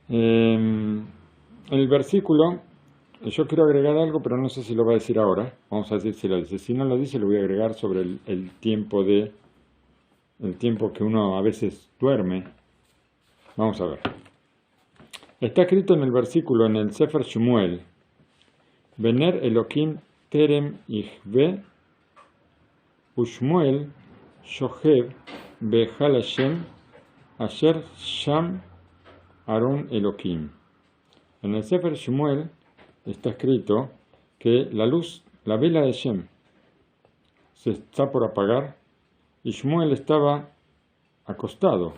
El versículo, yo quiero agregar algo, pero no sé si lo va a decir ahora. Vamos a decir si lo dice. Si no lo dice, lo voy a agregar sobre el tiempo que uno a veces duerme. Vamos a ver. Está escrito en el versículo, en el Sefer Shmuel, Vener Elohim Terem Ichve Ushmuel Shohev Behal Hashem Asher Sham Aron Elohim. En el Sefer Shmuel está escrito que la luz, la vela de Hashem, se está por apagar y Shmuel estaba acostado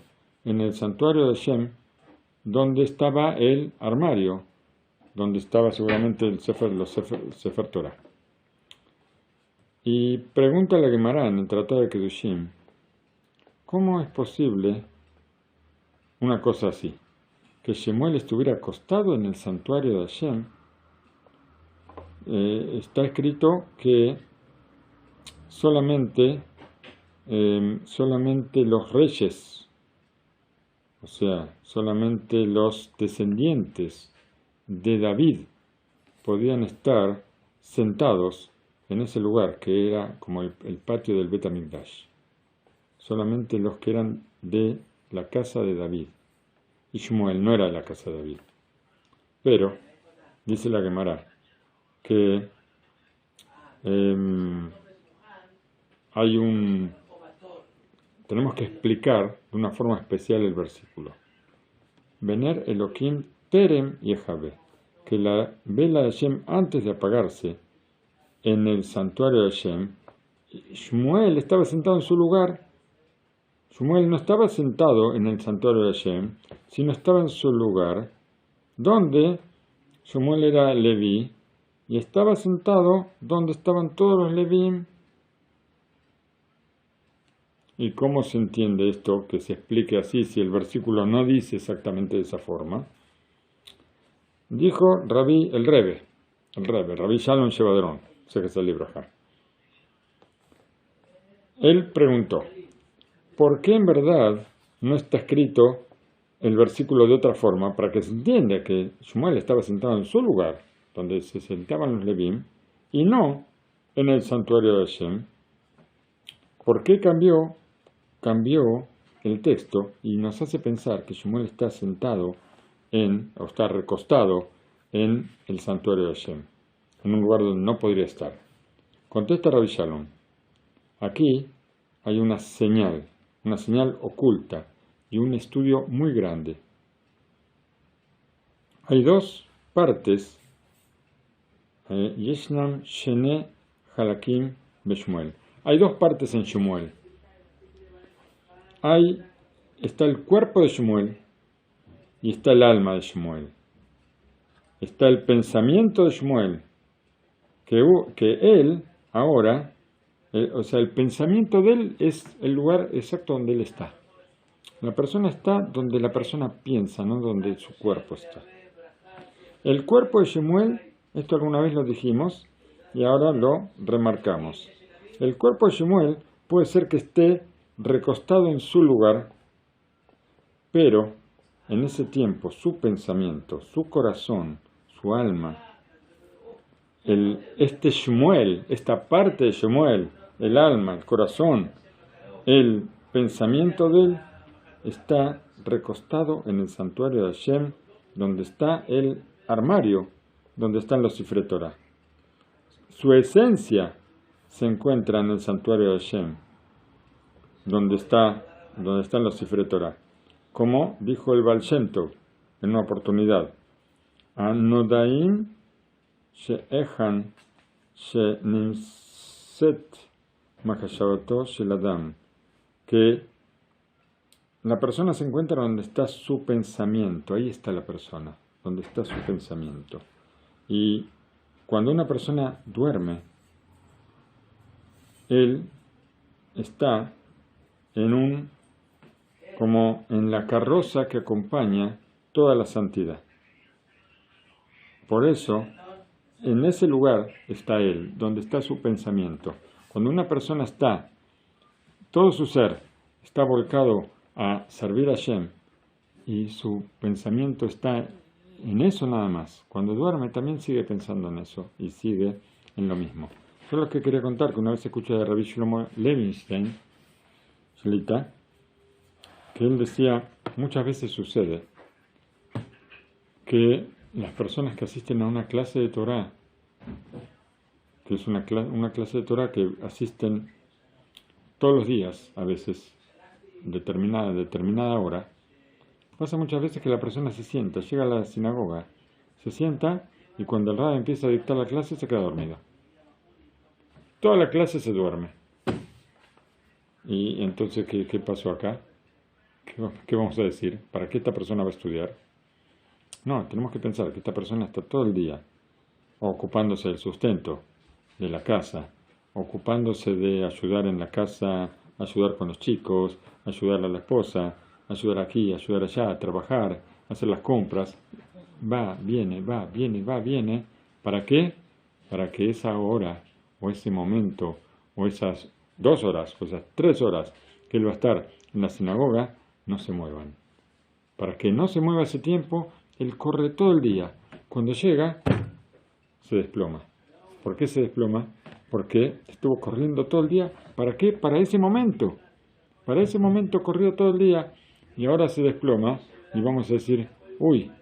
en el santuario de Hashem, donde estaba el armario, donde estaba seguramente el Sefer Torah. Y pregunta la Gemara en el Tratado de Kedushim, ¿cómo es posible una cosa así? Que Shmuel estuviera acostado en el santuario de Hashem. Está escrito que solamente los reyes, o sea, solamente los descendientes de David podían estar sentados en ese lugar que era como el patio del Bet HaMikdash. Solamente los que eran de la casa de David. Y Shmuel no era de la casa de David. Pero, dice la Gemara, que tenemos que explicar de una forma especial el versículo. Vener Elohim Terem Yehabe, que la vela de Hashem, antes de apagarse en el santuario de Hashem, Shmuel estaba sentado en su lugar. Shmuel no estaba sentado en el santuario de Hashem, sino estaba en su lugar, donde Shmuel era Leví, y estaba sentado donde estaban todos los Levíim. ¿Y cómo se entiende esto, que se explique así, si el versículo no dice exactamente de esa forma? Dijo el Rebbe, Rabbi Shalom Shevadron, sé que es el libro acá. Él preguntó, ¿por qué en verdad no está escrito el versículo de otra forma para que se entienda que Shmuel estaba sentado en su lugar, donde se sentaban los Levim, y no en el santuario de Hashem? ¿Por qué cambió el texto y nos hace pensar que Shmuel está sentado o está recostado en el santuario de Hashem, en un lugar donde no podría estar? Contesta Rabbi Shalom, aquí hay una señal oculta y un estudio muy grande. Hay dos partes, Yeshnam Shene Halakim Beshmuel. Hay dos partes en Shmuel. Está el cuerpo de Shmuel y está el alma de Shmuel. Está el pensamiento de Shmuel, que él ahora O sea, el pensamiento de él es el lugar exacto donde él está. La persona está donde la persona piensa, no donde su cuerpo está. El cuerpo de Shemuel, esto alguna vez lo dijimos y ahora lo remarcamos. El cuerpo de Shemuel puede ser que esté recostado en su lugar, pero en ese tiempo su pensamiento, su corazón, su alma, este Shemuel, esta parte de Shemuel, el alma, el corazón, el pensamiento de él, está recostado en el santuario de Hashem, donde está el armario, donde están los Sifrei Torah. Su esencia se encuentra en el santuario de Hashem, donde están los Sifrei Torah. Como dijo el Baal Shem Tov en una oportunidad, Anodaim she'echan she'nimset machashavato shel Adam, que la persona se encuentra donde está su pensamiento, ahí está la persona, donde está su pensamiento. Y cuando una persona duerme, él está como en la carroza que acompaña toda la santidad. Por eso, en ese lugar está él, donde está su pensamiento. Cuando una persona todo su ser está volcado a servir a Hashem y su pensamiento está en eso nada más. Cuando duerme también sigue pensando en eso y sigue en lo mismo. Yo lo que quería contar, que una vez escuché de Rabbi Shlomo Levinstein, que él decía, muchas veces sucede que las personas que asisten a una clase de Torah, que es una clase de Torah que asisten todos los días, a veces, determinada hora, pasa muchas veces que la persona se sienta, llega a la sinagoga, se sienta y cuando el Rab empieza a dictar la clase se queda dormido. Toda la clase se duerme. Y entonces, ¿qué pasó acá? ¿Qué vamos a decir? ¿Para qué esta persona va a estudiar? No, tenemos que pensar que esta persona está todo el día ocupándose del sustento de la casa, ocupándose de ayudar en la casa, ayudar con los chicos, ayudar a la esposa, ayudar aquí, ayudar allá, trabajar, hacer las compras. Va, viene. ¿Para qué? Para que esa hora, o ese momento, o esas 2 horas, o esas 3 horas que él va a estar en la sinagoga, no se muevan. Para que no se mueva ese tiempo, él corre todo el día. Cuando llega, se desploma. ¿Por qué se desploma? Porque estuvo corriendo todo el día. ¿Para qué? Para ese momento. Para ese momento corrió todo el día y ahora se desploma y vamos a decir, uy,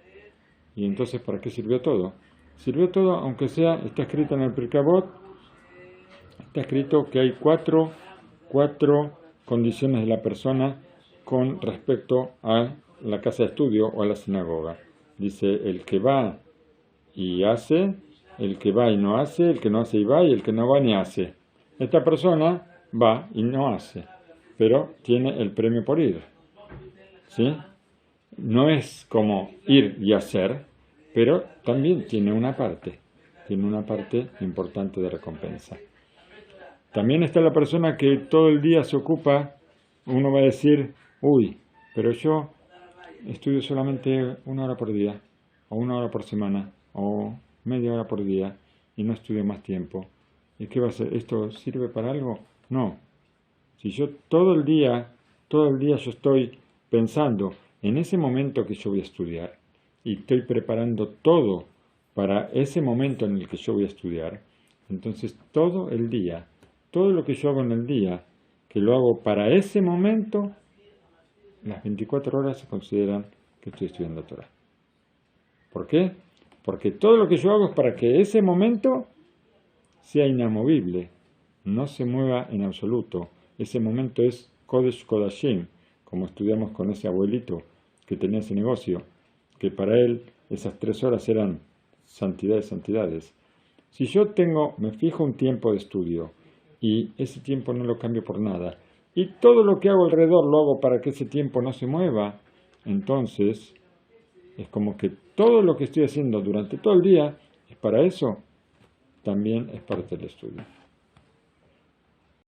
¿y entonces para qué sirvió todo? Sirvió todo, aunque está escrito en el Pirkei Avot, está escrito que hay cuatro condiciones de la persona con respecto a la casa de estudio o a la sinagoga. Dice, el que va y hace, el que va y no hace, el que no hace y va, y el que no va ni hace. Esta persona va y no hace, pero tiene el premio por ir. ¿Sí? No es como ir y hacer, pero también tiene una parte importante de recompensa. También está la persona que todo el día se ocupa, uno va a decir, uy, pero yo estudio solamente 1 hora por día, o 1 hora por semana, o media hora por día, y no estudio más tiempo. ¿Y qué va a hacer? ¿Esto sirve para algo? No. Si yo todo el día yo estoy pensando en ese momento que yo voy a estudiar, y estoy preparando todo para ese momento en el que yo voy a estudiar, entonces todo el día, todo lo que yo hago en el día, que lo hago para ese momento, las 24 horas se consideran que estoy estudiando Torah. ¿Por qué? Porque todo lo que yo hago es para que ese momento sea inamovible, no se mueva en absoluto. Ese momento es Kodesh Kodashim, como estudiamos con ese abuelito que tenía ese negocio, que para él esas 3 horas eran santidades. Si yo me fijo un tiempo de estudio y ese tiempo no lo cambio por nada, y todo lo que hago alrededor lo hago para que ese tiempo no se mueva, entonces es como que todo lo que estoy haciendo durante todo el día es para eso, también es parte del estudio.